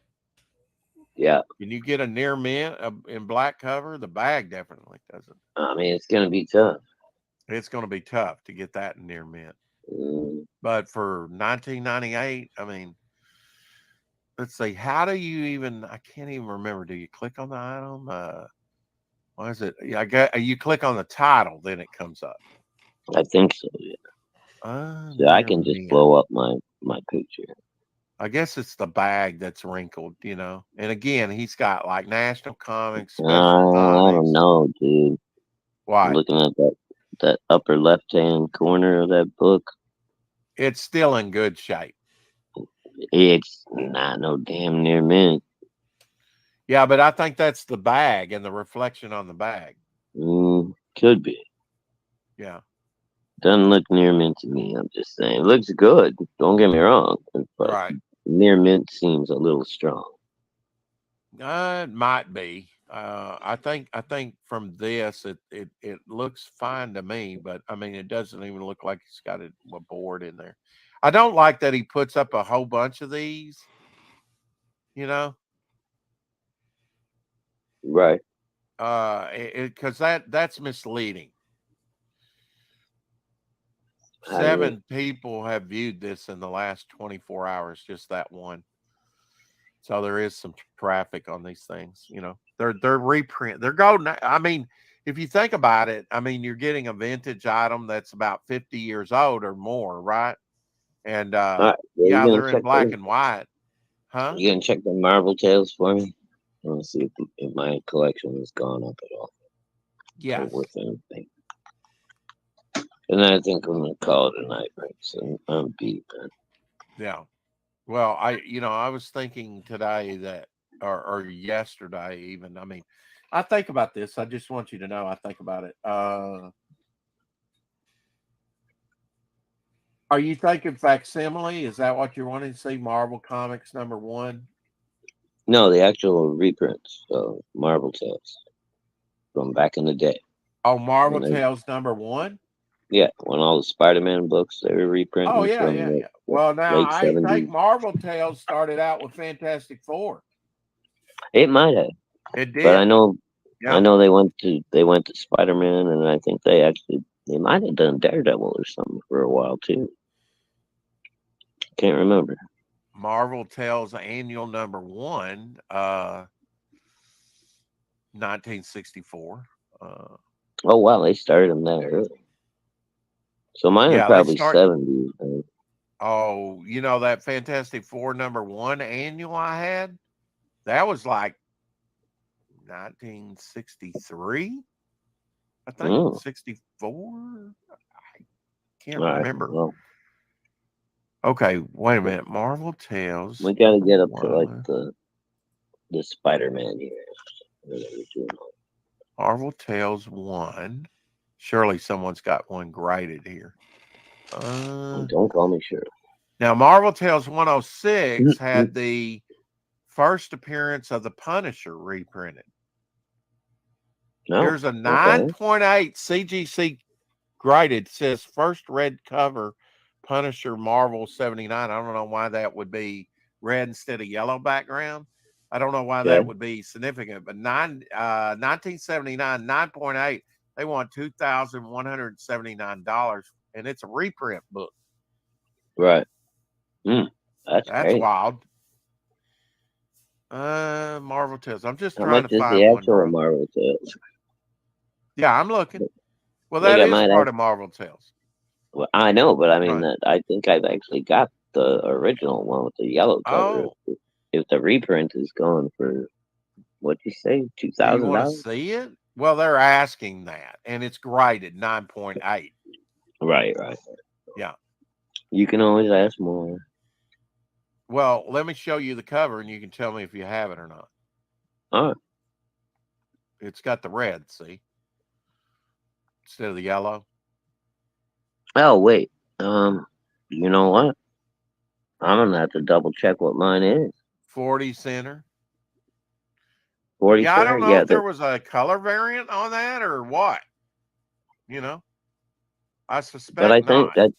Yeah. Can you get a near mint in black cover? The bag definitely doesn't. I mean, it's going to be tough. It's going to be tough to get that in near mint. But for $19.98, I mean, let's see. How do you even? I can't even remember. Do you click on the item? What is it? You click on the title, then it comes up. I think so. Yeah. So I can just blow up my picture. I guess it's the bag that's wrinkled, And again, he's got like National Comics. I don't know, dude. Why? I'm looking at that upper left-hand corner of that book. It's still in good shape. It's not no damn near mint. Yeah, but I think that's the bag and the reflection on the bag. Could be. Yeah. Doesn't look near mint to me. I'm just saying. It looks good. Don't get me wrong, but Right. near mint seems a little strong. It might be. I think from this it looks fine to me, but I mean it doesn't even look like he's got a board in there. I don't like that he puts up a whole bunch of these, you know, Right. because that's misleading. How do you mean? 7 people have viewed this in the last 24 hours, just that one. So there is some traffic on these things, you know. They're reprint. They're golden. I mean, if you think about it, I mean, you're getting a vintage item that's about 50 years old or more, right? And All right. Yeah, yeah, you gonna they're in check black the and white. Huh? you gonna check the Marvel Tales for me? I want to see if my collection has gone up at all or Yes. worth anything. And I think I'm gonna call it a night, right? So I'm beat, man. Yeah. Well, I was thinking today that or yesterday even. I mean, I think about this. I just want you to know I think about it. Are you thinking facsimile? Is that what you're wanting to see? Marvel Comics #1? No, the actual reprints of Marvel Tales from back in the day. Oh, Marvel When they, Tales #1? yeah, when all the Spider-Man books they were Oh reprinting yeah, from yeah, the yeah. Well, now late I think '70s. Marvel Tales started out with Fantastic Four. It might have, It but did. I Yeah. know they went to Spider-Man, and I think they might have done Daredevil or something for a while too. Can't remember. Marvel Tales Annual #1, 1964. Oh wow, they started them that early. So mine are Yeah, they probably start. '70s. Oh, that Fantastic Four #1 annual I had? That was like 1963, I think. Mm, 64? I can't all right. remember. Well, Okay, wait a minute. Marvel Tales we got to get up to like #1. the Spider-Man here. Whatever you're doing. Marvel Tales 1. Surely someone's got one graded here. Don't call me sure. Now, Marvel Tales 106 Mm-mm. had the first appearance of the Punisher reprinted. No. Here's a Okay. 9.8 CGC graded. Says first red cover Punisher Marvel 79. I don't know why that would be red instead of yellow background. I don't know why that Okay. would be significant, but 1979, 9.8, they want $2,179, and it's a reprint book. Right. Mm, that's That's great. wild. Marvel Tales. I'm just How trying much to is the find one, actual bro. Marvel Tales? Yeah, I'm looking. Well, Like that I is might part have. of Marvel Tales. Well, I know, but I mean Right. that I think I've actually got the original one with the yellow cover. Oh, If the reprint is going for what'd you say, two do you thousand want to dollars? see it? Well, they're asking that, and it's graded 9.8. Right. Right. Yeah. You can always ask more. Well, let me show you the cover, and you can tell me if you have it or not. All right. It's got the red, see, instead of the yellow. Oh wait. You know what? I'm gonna have to double check what mine is. 40 center. 40 Yeah, I center. don't know Yeah, if there was a color variant on that or what. I but I suspect think not. that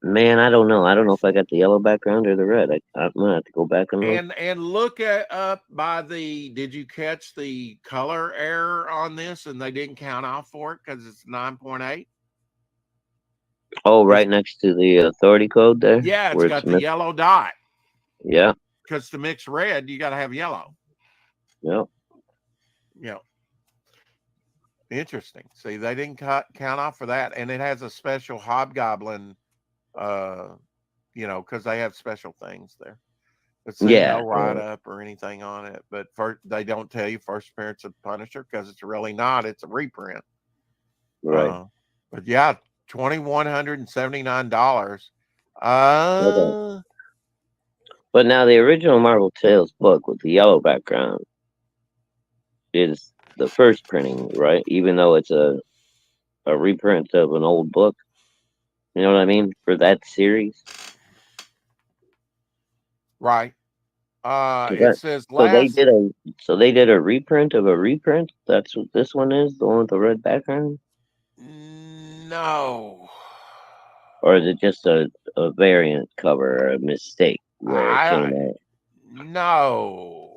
man, I don't know. I don't know if I got the yellow background or the red. I'm gonna have to go back and look. And look at up by the. Did you catch the color error on this? And they didn't count off for it because it's 9.8. Oh, It's right next to the authority code there, Yeah, it's where it's got the missed. yellow dot Yeah, because to mix red, you got to have yellow. yeah. Yeah, interesting. See, they didn't count off for that, and it has a special hobgoblin. Because they have special things there. It says Yeah, no write up or anything on it, but they don't tell you first appearance of Punisher because it's really not. It's a reprint. right. But yeah, $2,179. Okay. Uh, But now the original Marvel Tales book with the yellow background is the first printing, right? Even though it's a a reprint of an old book. You know what I mean? For that series. Right. 'Cause It says so they last. did a reprint of a reprint. That's what this one is, the one with the red background, No. or is it just a variant cover or a mistake where it came I out? no.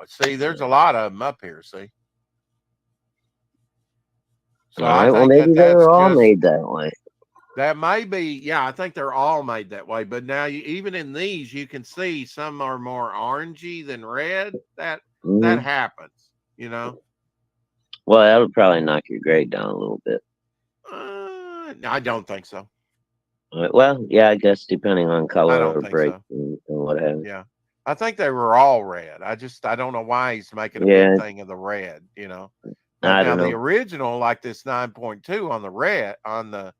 See, there's a lot of them up here. See, so All I right. Well, think maybe that they that's were all just made that way. that may be. Yeah, I think they're all made that way. But now, even in these, you can see some are more orangey than red. That Hmm. happens. You know. Well, that would probably knock your grade down a little bit. I don't think so. Well, yeah, I guess depending on I color don't or think break so. and what have you. Yeah. I think they were all red. I don't know why he's making a big Yeah, thing of the red, But I now don't the know. original, like this 9.2 on the red, on the,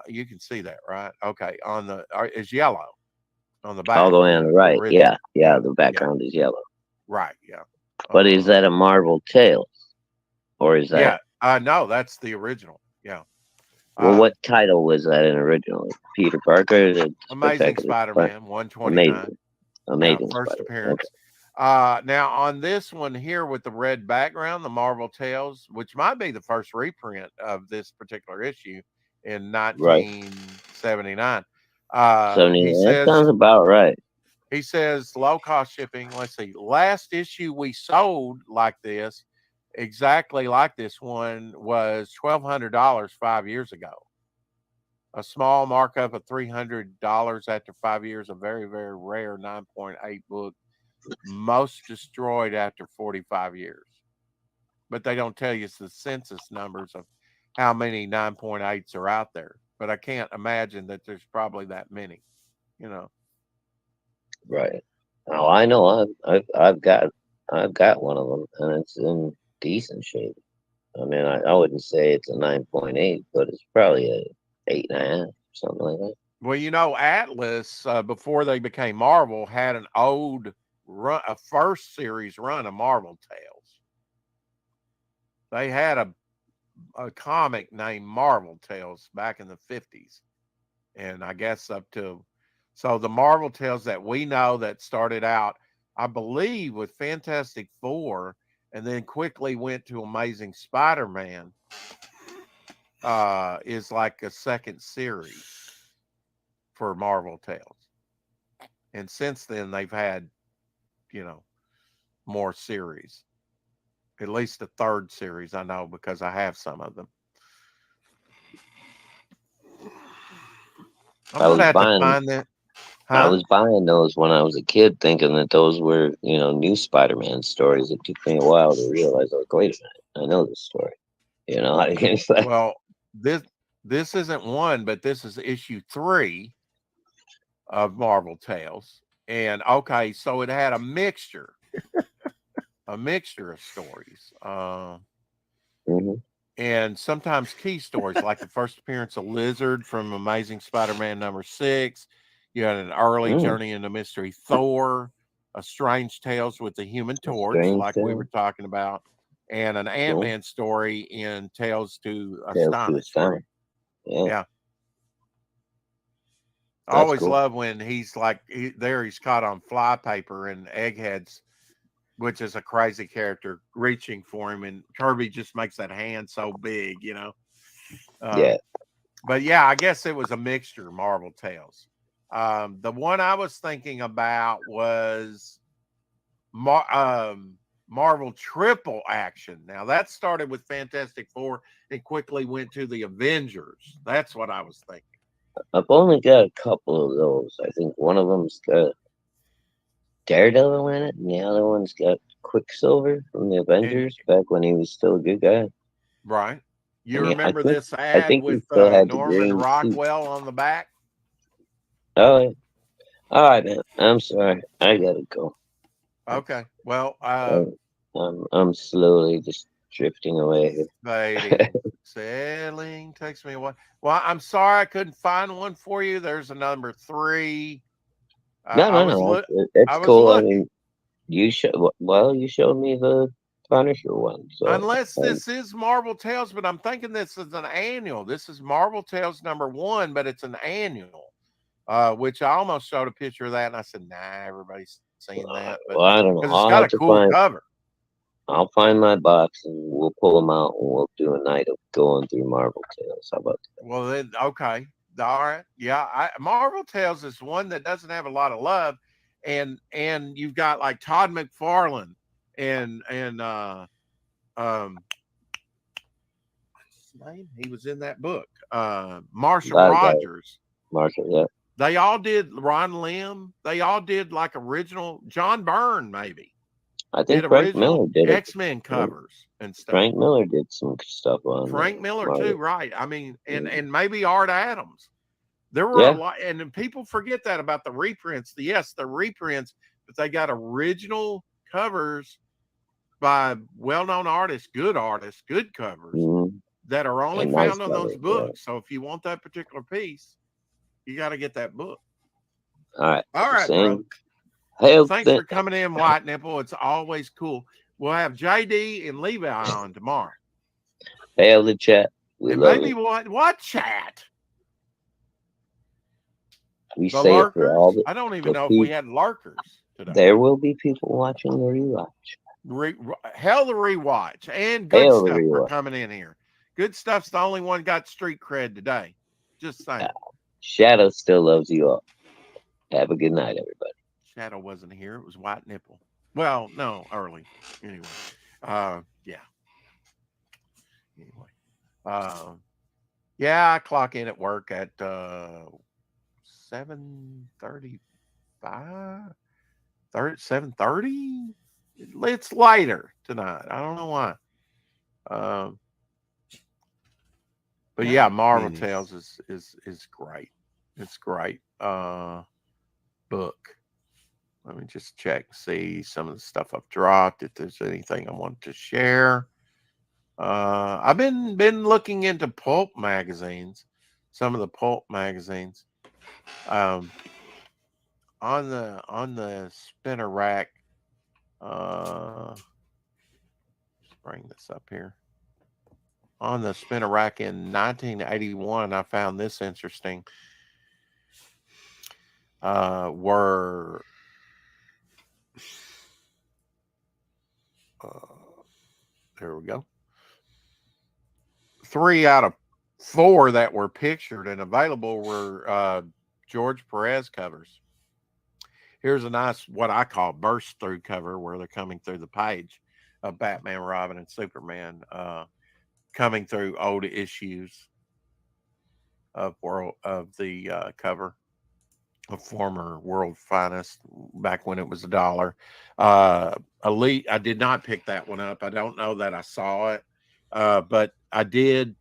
you can see that, right? Okay. On the, is yellow on the All back, the way on the the right. original. Yeah, the Yeah. background is yellow. Right. Yeah. But is that a Marvel Tales? Or is that No, that's the original. Yeah. well what title was that in originally? Peter Parker, the Amazing Spectacular Spider-Man 129. Amazing First Spider. Okay. appearance. Now on this one here with the red background, the Marvel Tales, which might be the first reprint of this particular issue in Right. 1979. That sounds about right. He says low cost shipping. Let's see. Last issue we sold like this, exactly like this one, was $1,200 5 years ago. A small markup of $300 after 5 years. A very, very rare 9.8 book. Most destroyed after 45 years. But they don't tell you the census numbers of how many 9.8s are out there. But I can't imagine that there's probably that many. Right. Oh, I know. I've got one of them, and it's in decent shape. I mean, I wouldn't say it's a 9.8, but it's probably a 8.5, something like that. Well, Atlas, before they became Marvel, had an old run, a first series run of Marvel Tales. They had a comic named Marvel Tales back in the 50s. And I guess so the Marvel Tales that we know that started out, I believe, with Fantastic Four and then quickly went to Amazing Spider-Man, is like a second series for Marvel Tales. And since then they've had, more series. At least a third series, I know, because I have some of them. I'm I gonna was have to buying find that. I Huh? was buying those when I was a kid, thinking that those were, new Spider-Man stories. It took me a while to realize, like, wait a minute, I know this story. It's like, Well, this isn't one, but this is issue 3 of Marvel Tales. And okay, so it had a mixture of stories. mhm. And sometimes key stories, like the first appearance of Lizard from Amazing Spider-Man #6. You had an early Mm, journey into mystery Thor, a strange tales with the Human Torch, strange like we were tale. talking about, and an Cool. Ant-Man story in Tales to Tales to Astonish. Astonish. Yeah, Yeah. I that's always cool. love when he's like he's caught on flypaper and Egghead's, which is a crazy character, reaching for him, and Kirby just makes that hand so big. Yeah. But yeah, I guess it was a mixture of Marvel Tales. The one I was thinking about was Marvel Triple Action. Now that started with Fantastic Four and quickly went to the Avengers. That's what I was thinking. I've only got a couple of those. I think one of them's got Daredevil in it, and the other one's got Quicksilver from the And Avengers back when he was still a good guy. right, you And yeah, remember this I ad think he with still had the Norman green suit. Rockwell on the back? Oh, yeah. All right, man. I'm sorry. I gotta go. Okay, well, I'm slowly just drifting away here. fading, sailing takes me a while. Well, I'm sorry I couldn't find one for you. There's a number 3. No, I no, was no. I It's was cool. I looking. mean, you showed me the Punisher one. So unless this is Marvel Tales, but I'm thinking this is an annual. This is Marvel Tales #1, but it's an annual. Which I almost showed a picture of that, and I said, "Nah, everybody's seeing that," but well, I don't know. because it's I'll got have a to cool cover. I'll find my box and we'll pull them out and we'll do a night of going through Marvel Tales. How about that? Well, then, okay, all right, yeah. Marvel Tales is one that doesn't have a lot of love, and you've got like Todd McFarlane and what's his name? He was in that book. Marshall That guy, Rogers. Marshall, yeah. They all did. Ron Lim. They all did like original. John Byrne maybe I did think Frank Miller original did it. X-Men covers and stuff. Frank Miller did some stuff on Frank Miller Marvel. too, right? I mean, Mhm. and maybe Art Adams. There were Yeah. a lot, and then people forget that about the reprints. Yes, they're reprints, but they got original covers by well-known artists, good covers Mhm. that are only And nice found on those covers, yeah. books. So if you want that particular piece, you got to get that book. All right. All right, Same. bro. Hey, Thanks for coming in, White Nipple. It's always cool. We'll have JD and Levi on tomorrow. hail the chat. We And love maybe you. what chat? We The say it for all lurkers? the. I don't even the know if we people. had lurkers today. There will be people watching the rewatch. Hell the rewatch and good Hail the stuff for rewatch. coming in here. Good stuff's the only one got street cred today. Just saying. Shadow still loves you all. Have a good night, everybody. Shadow wasn't here. It was White Nipple. Well, no, early. Anyway. Yeah. Anyway. Yeah, I clock in at work at 7:35. 7:30. It's later tonight. I don't know why. But yeah, Marvel Tales is great. It's great. Book. Let me just check, see some of the stuff I've dropped. If there's anything I want to share. I've been looking into pulp magazines. Some of the pulp magazines. On the spinner rack. Let's bring this up here. On the spinner rack in 1981, I found this interesting. Were there we go. 3 out of 4 that were pictured and available were George Perez covers. Here's a nice, what I call burst through cover, where they're coming through the page of Batman, Robin, and Superman, coming through old issues of the cover of former World Finest, back when it was $1. Elite, I did not pick that one up. I don't know that I saw it, but I did.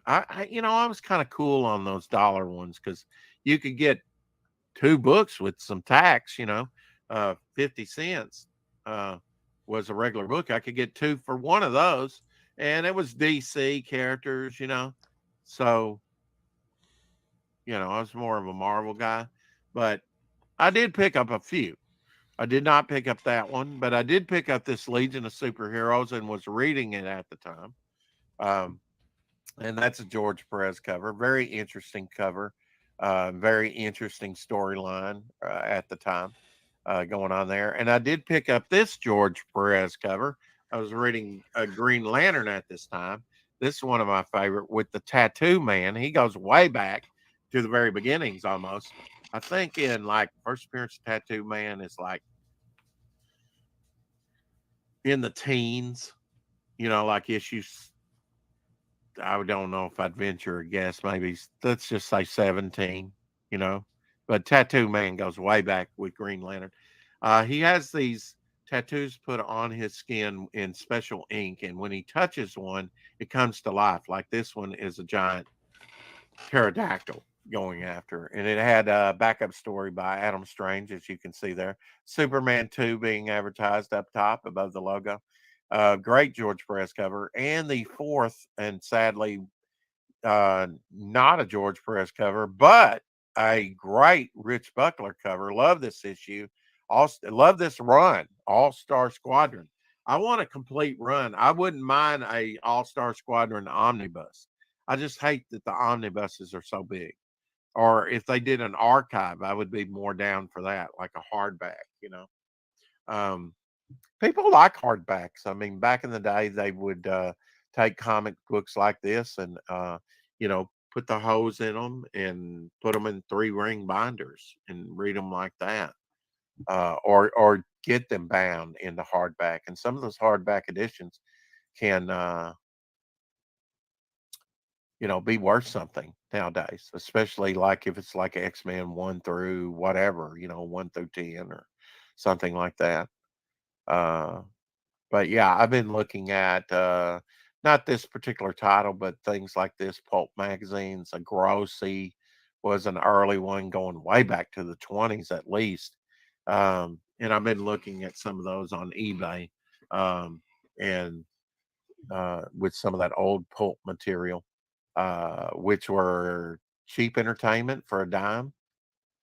I was kind of cool on those $1 ones, because you could get 2 books with some tax. 50 cents was a regular book. I could get 2 for one of those, and it was DC characters. So I was more of a Marvel guy, but I did pick up a few. I did not pick up that one, but I did pick up this Legion of Superheroes and was reading it at the time. And that's a George Perez cover. Very interesting cover. Very interesting storyline at the time going on there. And I did pick up this George Perez cover. I was reading Green Lantern at this time. This is one of my favorite, with the Tattoo Man. He goes way back to the very beginnings almost. I think in like first appearance of Tattoo Man is like in the teens, like issues. I don't know if I'd venture a guess, maybe let's just say 17, but Tattoo Man goes way back with Green Lantern. He has these tattoos put on his skin in special ink, and when he touches one, it comes to life. Like this one is a giant pterodactyl going after, and it had a backup story by Adam Strange, as you can see there. Superman 2 being advertised up top above the logo. Great George Perez cover. And the 4th, and sadly not a George Perez cover, but a great Rich Buckler cover. Love this issue. Love this run, All-Star Squadron. I want a complete run. I wouldn't mind a All-Star Squadron omnibus. I just hate that the omnibuses are so big. Or if they did an archive, I would be more down for that, like a hardback, Um, people like hardbacks. I mean, back in the day, they would take comic books like this and, put the hose in them and put them in 3-ring binders and read them like that, or get them bound into hardback. And some of those hardback editions can, be worth something nowadays, especially like if it's like X-Men 1 through whatever, 1 through 10 or something like that. Uh, but yeah, I've been looking at not this particular title, but things like this, pulp magazines. A Grossi was an early one going way back to the 20s at least. And I've been looking at some of those on eBay, and with some of that old pulp material, which were cheap entertainment for a dime,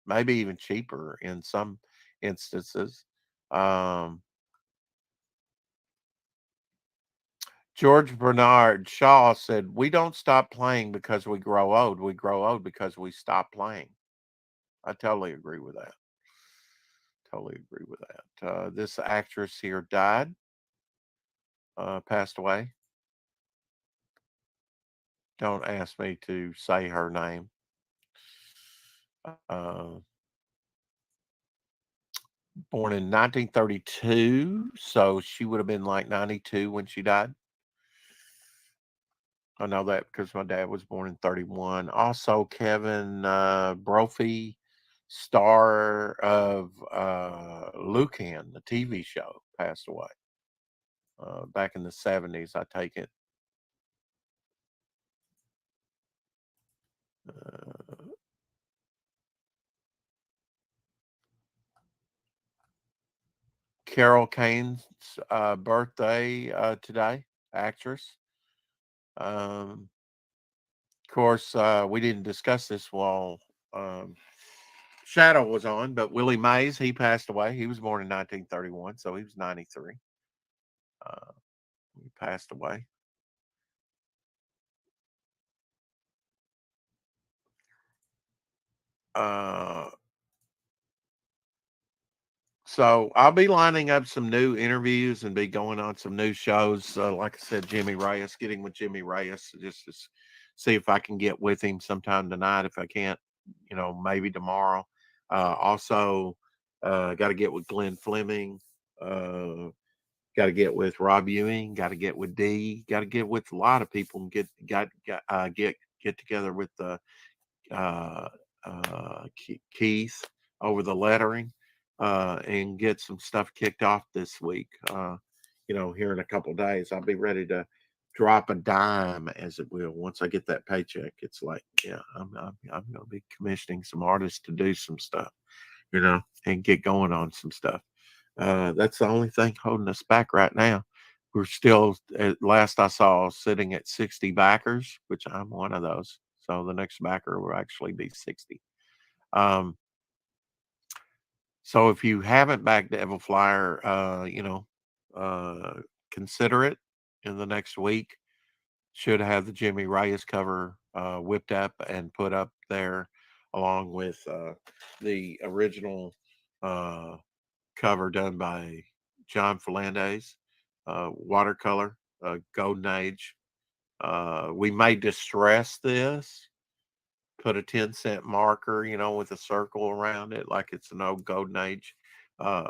maybe even cheaper in some instances. Um, George Bernard Shaw said, "We don't stop playing because we grow old. We grow old because we stop playing." I totally agree with that. Totally agree with that. This actress here died, passed away. Don't ask me to say her name. Uh, Born in 1932, so she would have been like 92 when she died. I know that because my dad was born in 31. Also, Kevin Brophy, star of Lucan, the TV show, passed away back in the 70s, I take it. Uh, Carol Kane's birthday today, actress. Of course, we didn't discuss this while um, Shadow was on, but Willie Mays, he passed away. He was born in 1931, so he was 93. Uh, he passed away. Uh, so I'll be lining up some new interviews and be going on some new shows. Like I said, Jimmy Reyes, getting with Jimmy Reyes, just to see if I can get with him sometime tonight. If I can't, maybe tomorrow. Also, got to get with Glenn Fleming. Got to get with Rob Ewing. Got to get with D. Got to get with a lot of people and get together with uh, Keith over the lettering, and get some stuff kicked off this week. Here in a couple of days, I'll be ready to drop a dime, as it will. Once I get that paycheck, it's like, yeah, I'm going to be commissioning some artists to do some stuff, and get going on some stuff. That's the only thing holding us back right now. We're still, at last I saw, sitting at 60 backers, which I'm one of those. So the next backer will actually be 60. Um, so if you haven't backed Devil Flyer, uh, consider it in the next week. Should have the Jimmy Reyes cover whipped up and put up there, along with the original uh, cover done by John Fernandez, watercolor, Golden Age. We may distress this, put a 10-cent marker, with a circle around it, like it's an old Golden Age. Uh,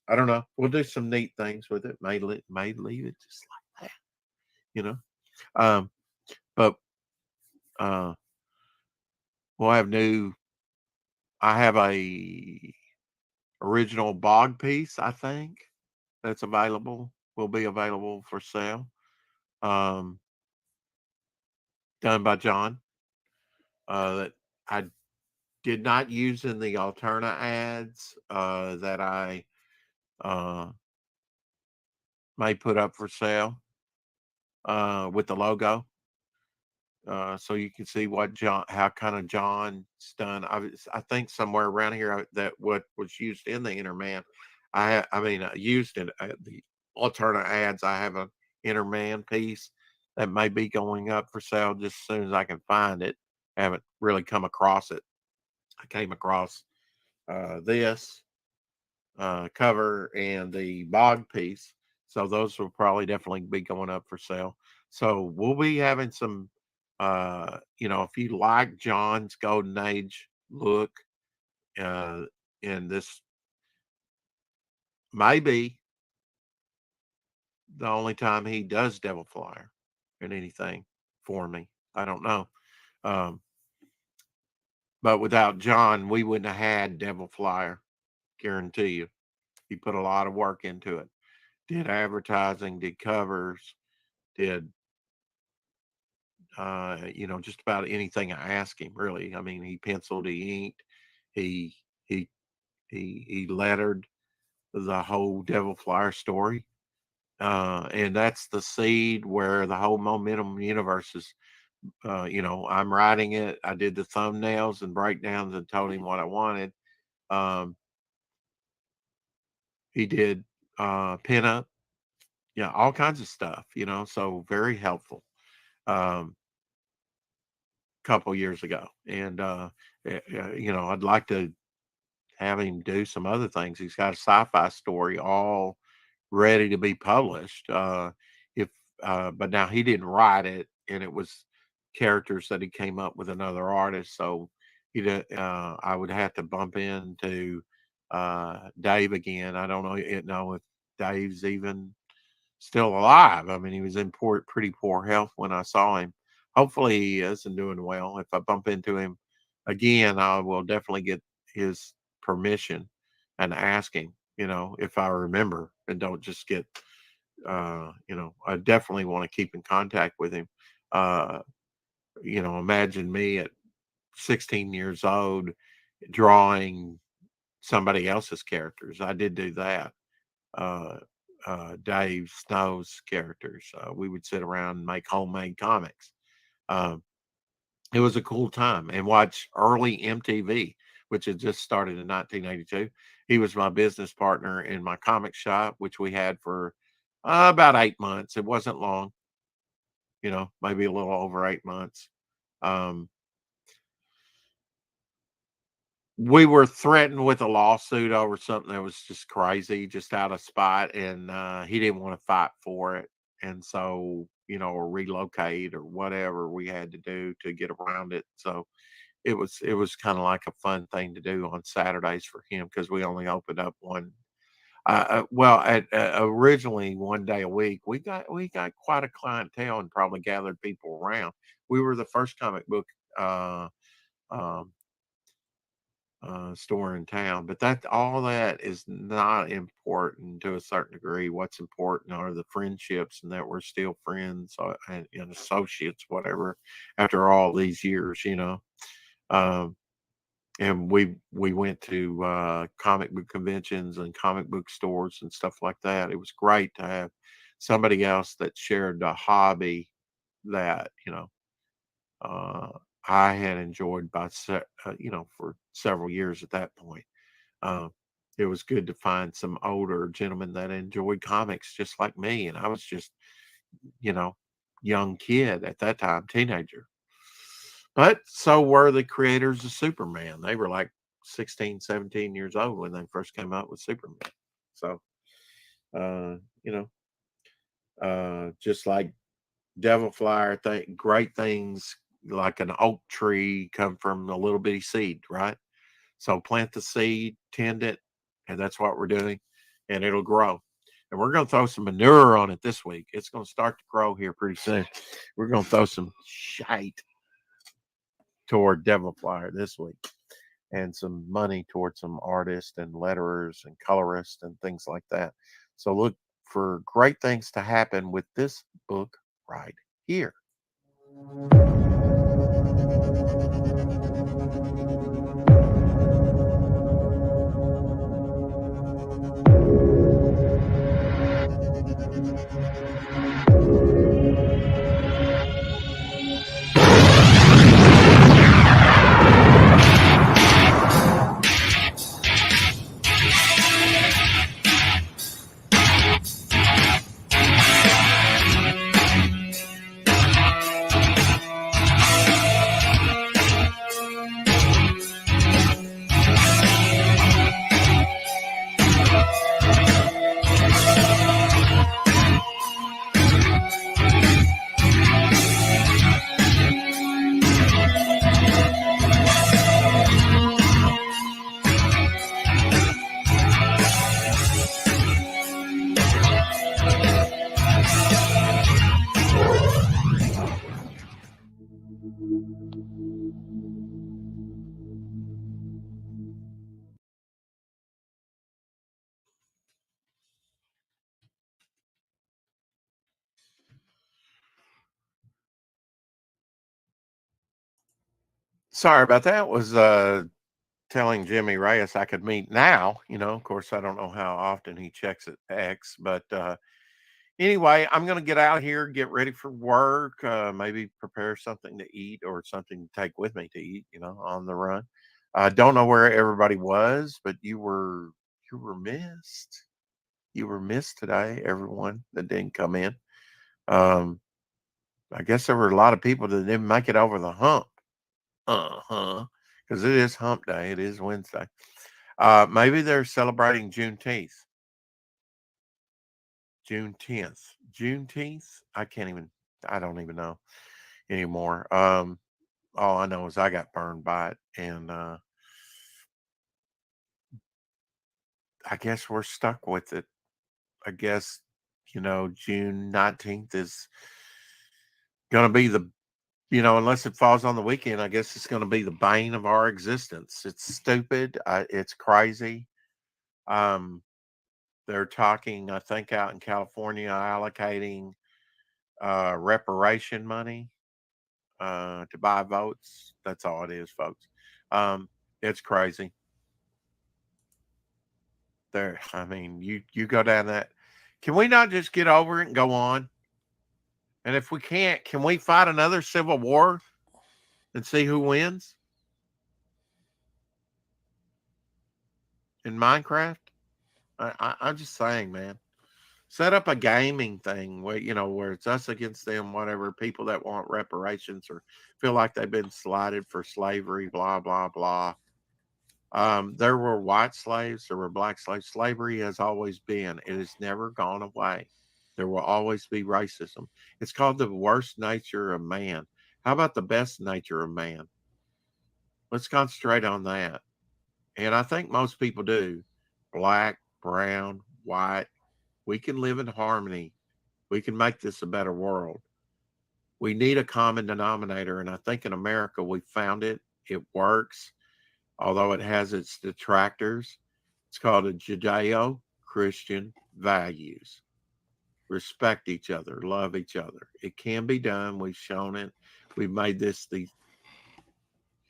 I don't know. We'll do some neat things with it. May leave it just like that, you know. Um, but uh, we'll have new. I have a original bog piece, I think, that's available. Will be available for sale. Um, Done by John. That I did not use in the Alterna ads that I uh, may put up for sale with the logo. So you can see how kind of John's done. I think somewhere around here that what was used in the Inner Man. I mean, used in the alternate ads, I have a Interman piece that may be going up for sale just as soon as I can find it. I haven't really come across it. I came across this cover and the bog piece. So those will probably definitely be going up for sale. So we'll be having some, if you like John's Golden Age look, and this may be the only time he does Devil Flyer in anything for me. I don't know. Um, but without John, we wouldn't have had Devil Flyer. Guarantee you. He put a lot of work into it. Did advertising, did covers, did just about anything I asked him, really. I mean, he penciled, he inked, he he he lettered the whole Devil Flyer story. And that's the seed where the whole Momentum universe is. I'm writing it. I did the thumbnails and breakdowns and told him what I wanted. He did pinup, yeah, all kinds of stuff, so very helpful. Couple years ago, and I'd like to have him do some other things. He's got a sci-fi story all ready to be published. If But now he didn't write it, and it was characters that he came up with another artist. So I would have to bump into Dave again. I don't know if Dave's even still alive. I mean, he was in pretty poor health when I saw him. Hopefully he is and doing well. If I bump into him again, I will definitely get his permission and ask him, if I remember, and don't just get, I definitely want to keep in contact with him. Imagine me at 16 years old drawing somebody else's characters. I did do that. Dave Snow's characters. We would sit around and make homemade comics. It was a cool time, and watch early MTV, which had just started in 1982. He was my business partner in my comic shop, which we had for about 8 months. It wasn't long, maybe a little over 8 months. We were threatened with a lawsuit over something that was just crazy, just out of spite, and he didn't want to fight for it. And so, or relocate or whatever we had to do to get around it. So it was kind of like a fun thing to do on Saturdays for him, because we only opened up one. Originally 1 day a week. We got quite a clientele and probably gathered people around. We were the first comic book store in town, but all that is not important to a certain degree. What's important are the friendships, and that we're still friends and associates, whatever, after all these years, and we went to comic book conventions and comic book stores and stuff like that. It was great to have somebody else that shared the hobby that I had enjoyed for several years at that point. It was good to find some older gentlemen that enjoyed comics just like me. And I was just, young kid at that time, teenager. But so were the creators of Superman. They were like 16, 17 years old when they first came out with Superman. So, just like Devil Flyer, great things like an oak tree come from a little bitty seed, right? So plant the seed, tend it, and that's what we're doing, and it'll grow. And we're going to throw some manure on it this week. It's going to start to grow here pretty soon. We're going to throw some shite toward Devil Flyer this week, and some money towards some artists and letterers and colorists and things like that. So look for great things to happen with this book right here. Sorry about that. Was telling Jimmy Reyes I could meet now. Of course, I don't know how often he checks at X, but anyway, I'm going to get out here, get ready for work, maybe prepare something to eat or something to take with me to eat, on the run. I don't know where everybody was, but you were missed. You were missed today, everyone that didn't come in. Um, I guess there were a lot of people that didn't make it over the hump. Uh-huh. Because it is hump day. It is Wednesday. Maybe they're celebrating Juneteenth. Juneteenth. I don't even know anymore. All I know is I got burned by it, and I guess we're stuck with it. I guess June 19th is going to be unless it falls on the weekend. I guess it's going to be the bane of our existence. It's stupid. It's crazy. Um, they're talking, I think, out in California, allocating reparation money to buy votes. That's all it is, folks. It's crazy. I mean, you go down that. Can we not just get over it and go on? And if we can't, can we fight another civil war and see who wins in Minecraft? I'm just saying, man. Set up a gaming thing where it's us against them, whatever. People that want reparations or feel like they've been slighted for slavery, blah blah blah. There were white slaves, there were black slaves. Slavery has always been. It has never gone away. There will always be racism. It's called the worst nature of man. How about the best nature of man? Let's concentrate on that. And I think most people do. Black, brown, white. We can live in harmony. We can make this a better world. We need a common denominator. And I think in America, we found it. It works, although it has its detractors. It's called a Judeo-Christian values. Respect each other, love each other. It can be done. We've shown it. We've made this the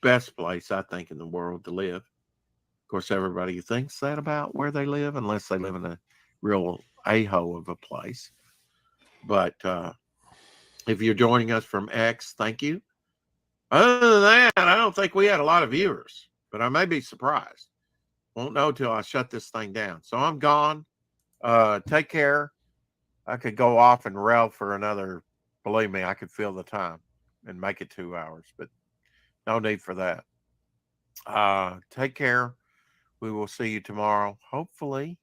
best place, I think, in the world to live. Of course, everybody thinks that about where they live, unless they live in a real a-hole of a place. But if you're joining us from X, thank you. Other than that, I don't think we had a lot of viewers, but I may be surprised. Won't know till I shut this thing down. So I'm gone. Take care. I could go off and rail for another, believe me, I could fill the time and make it 2 hours, but no need for that. Take care. We will see you tomorrow. Hopefully,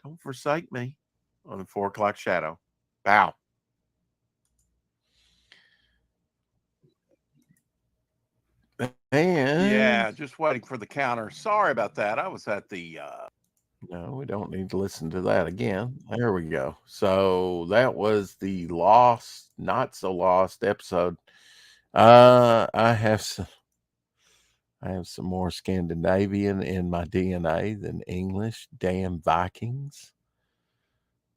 don't forsake me on the 4 o'clock shadow. Bow. And yeah, just waiting for the counter. Sorry about that. I was at the no, we don't need to listen to that again. There we go. So that was the lost, not so lost episode. I have some more Scandinavian in my DNA than English. Damn Vikings.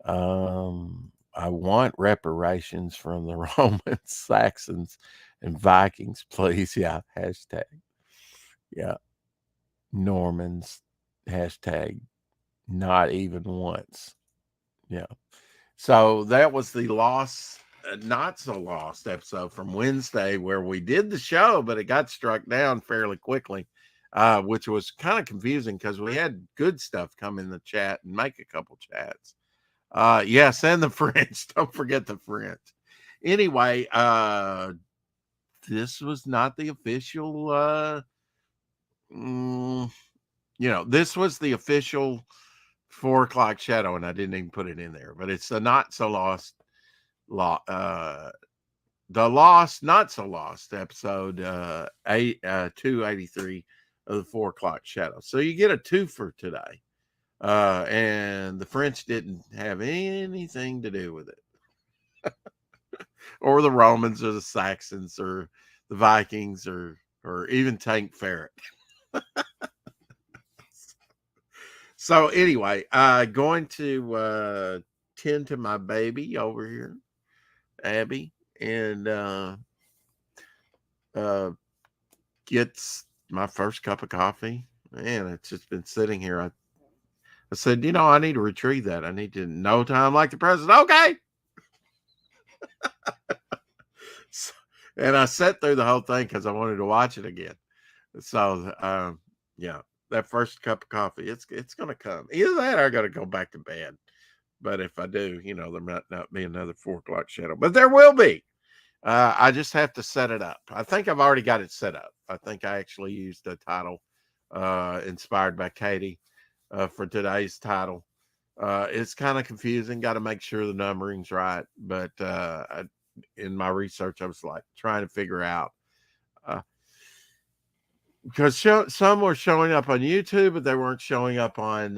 I want reparations from the Romans, Saxons, and Vikings, please. Yeah, hashtag. Yeah. Normans, hashtag not even once. Yeah. So that was the lost, not so lost episode from Wednesday where we did the show, but it got struck down fairly quickly, which was kind of confusing because we had good stuff come in the chat and make a couple chats. Yes, and the French. Don't forget the French. Anyway, this was not the official this was the official 4 o'clock shadow, and I didn't even put it in there, but it's the not so lost the lost, not so lost episode 283 of the 4 o'clock shadow. So you get a 2 for today. And the French didn't have anything to do with it. Or the Romans or the Saxons or the Vikings or even Tank Ferret. So anyway, going to tend to my baby over here, Abby, and gets my first cup of coffee. Man, it's just been sitting here. I said, I need to retrieve that. I need to no time like the president. Okay. So, and I sat through the whole thing because I wanted to watch it again. So, yeah, that first cup of coffee, it's going to come. Either that or I got to go back to bed. But if I do, there might not be another 4 o'clock shadow, but there will be. I just have to set it up. I think I've already got it set up. I think I actually used a title inspired by Katie for today's title. It's kind of confusing. Got to make sure the numbering's right. But in my research, I was like trying to figure out because some were showing up on YouTube, but they weren't showing up on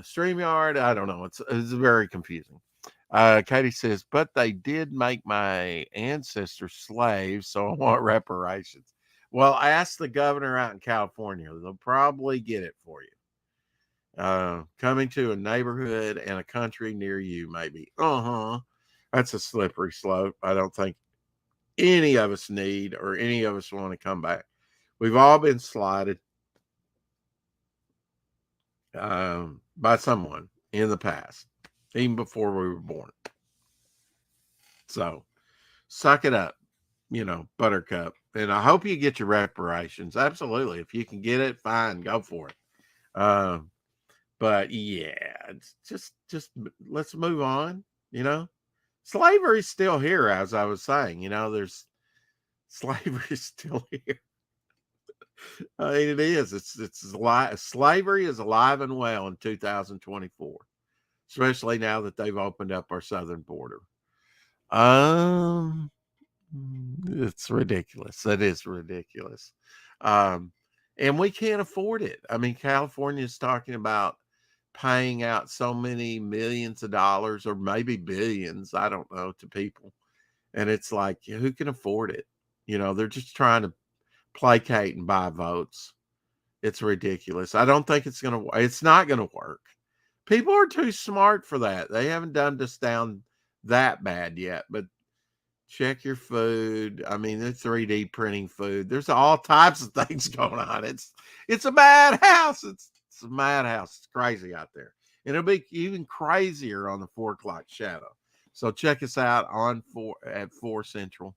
StreamYard. I don't know. It's very confusing. Katie says, but they did make my ancestors slaves, so I want reparations. Well, ask the governor out in California. They'll probably get it for you. Coming to a neighborhood and a country near you, maybe. That's a slippery slope. I don't think any of us need or any of us want to come back. We've all been slighted by someone in the past, even before we were born. So suck it up, Buttercup. And I hope you get your reparations. Absolutely. If you can get it, fine, go for it. But yeah, it's just let's move on. Slavery's still here, as I was saying. There's slavery still here. It is. It's alive. Slavery is alive and well in 2024, especially now that they've opened up our southern border. It's ridiculous. That is ridiculous. And we can't afford it. I mean, California is talking about paying out so many millions of dollars or maybe billions, I don't know, to people. And it's like, who can afford it? They're just trying to placate and buy votes. It's ridiculous. I don't think it's not going to work. People are too smart for that. They haven't done us down that bad yet, but check your food. I mean, they're 3D printing food. There's all types of things going on. It's a madhouse. It's a madhouse. It's crazy out there. And it'll be even crazier on the 4 o'clock shadow. So check us out at 4 Central.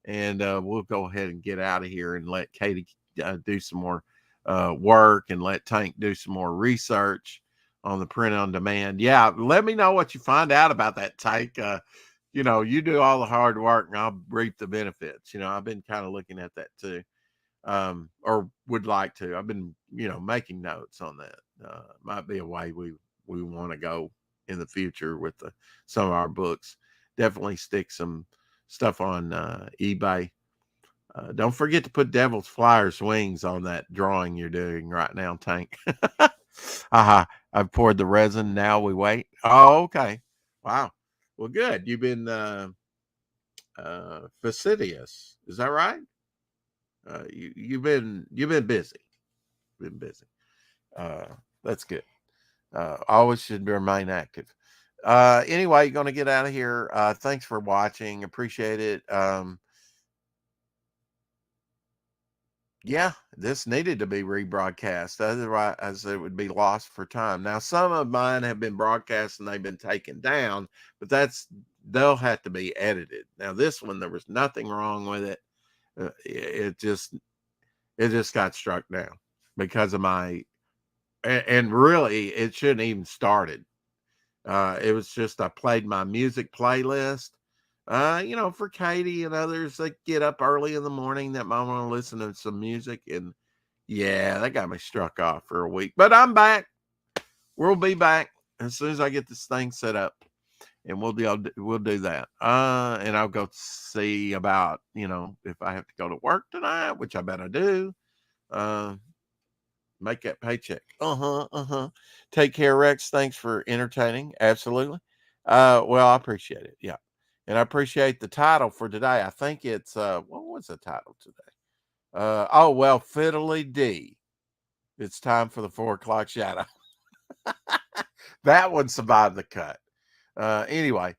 And we'll go ahead and get out of here and let Katie do some more work and let Tank do some more research on the print on demand. Yeah, let me know what you find out about that, Tank. You do all the hard work and I'll reap the benefits. I've been kind of looking at that too, or would like to. I've been, making notes on that. Might be a way we want to go in the future with some of our books. Definitely stick some stuff on eBay. Don't forget to put Devil's Flyers wings on that drawing you're doing right now, Tank. I've poured the resin. Now we wait. Oh, okay. Wow. Well, good. You've been fastidious. Is that right? You've been busy. Been busy. That's good. Always should remain active. Anyway, going to get out of here. Thanks for watching. Appreciate it. Yeah, this needed to be rebroadcast. Otherwise, it would be lost for time. Now, some of mine have been broadcast and they've been taken down, but they'll have to be edited. Now, this one, there was nothing wrong with it. It just got struck down because of and really, it shouldn't even started. It was just I played my music playlist. For Katie and others that get up early in the morning that might want to listen to some music. And yeah, that got me struck off for a week. But I'm back. We'll be back as soon as I get this thing set up. And we'll do that. And I'll go see about, if I have to go to work tonight, which I bet I do. Make that paycheck. Take care, Rex. Thanks for entertaining. Absolutely. Well, I appreciate it. Yeah. And I appreciate the title for today. I think it's what was the title today? Oh well, Fiddly D. It's time for the 4 o'clock shadow. That one survived the cut. Anyway,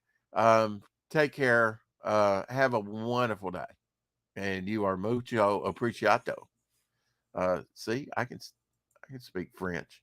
take care. Have a wonderful day. And you are mucho apreciato. See, I can speak French.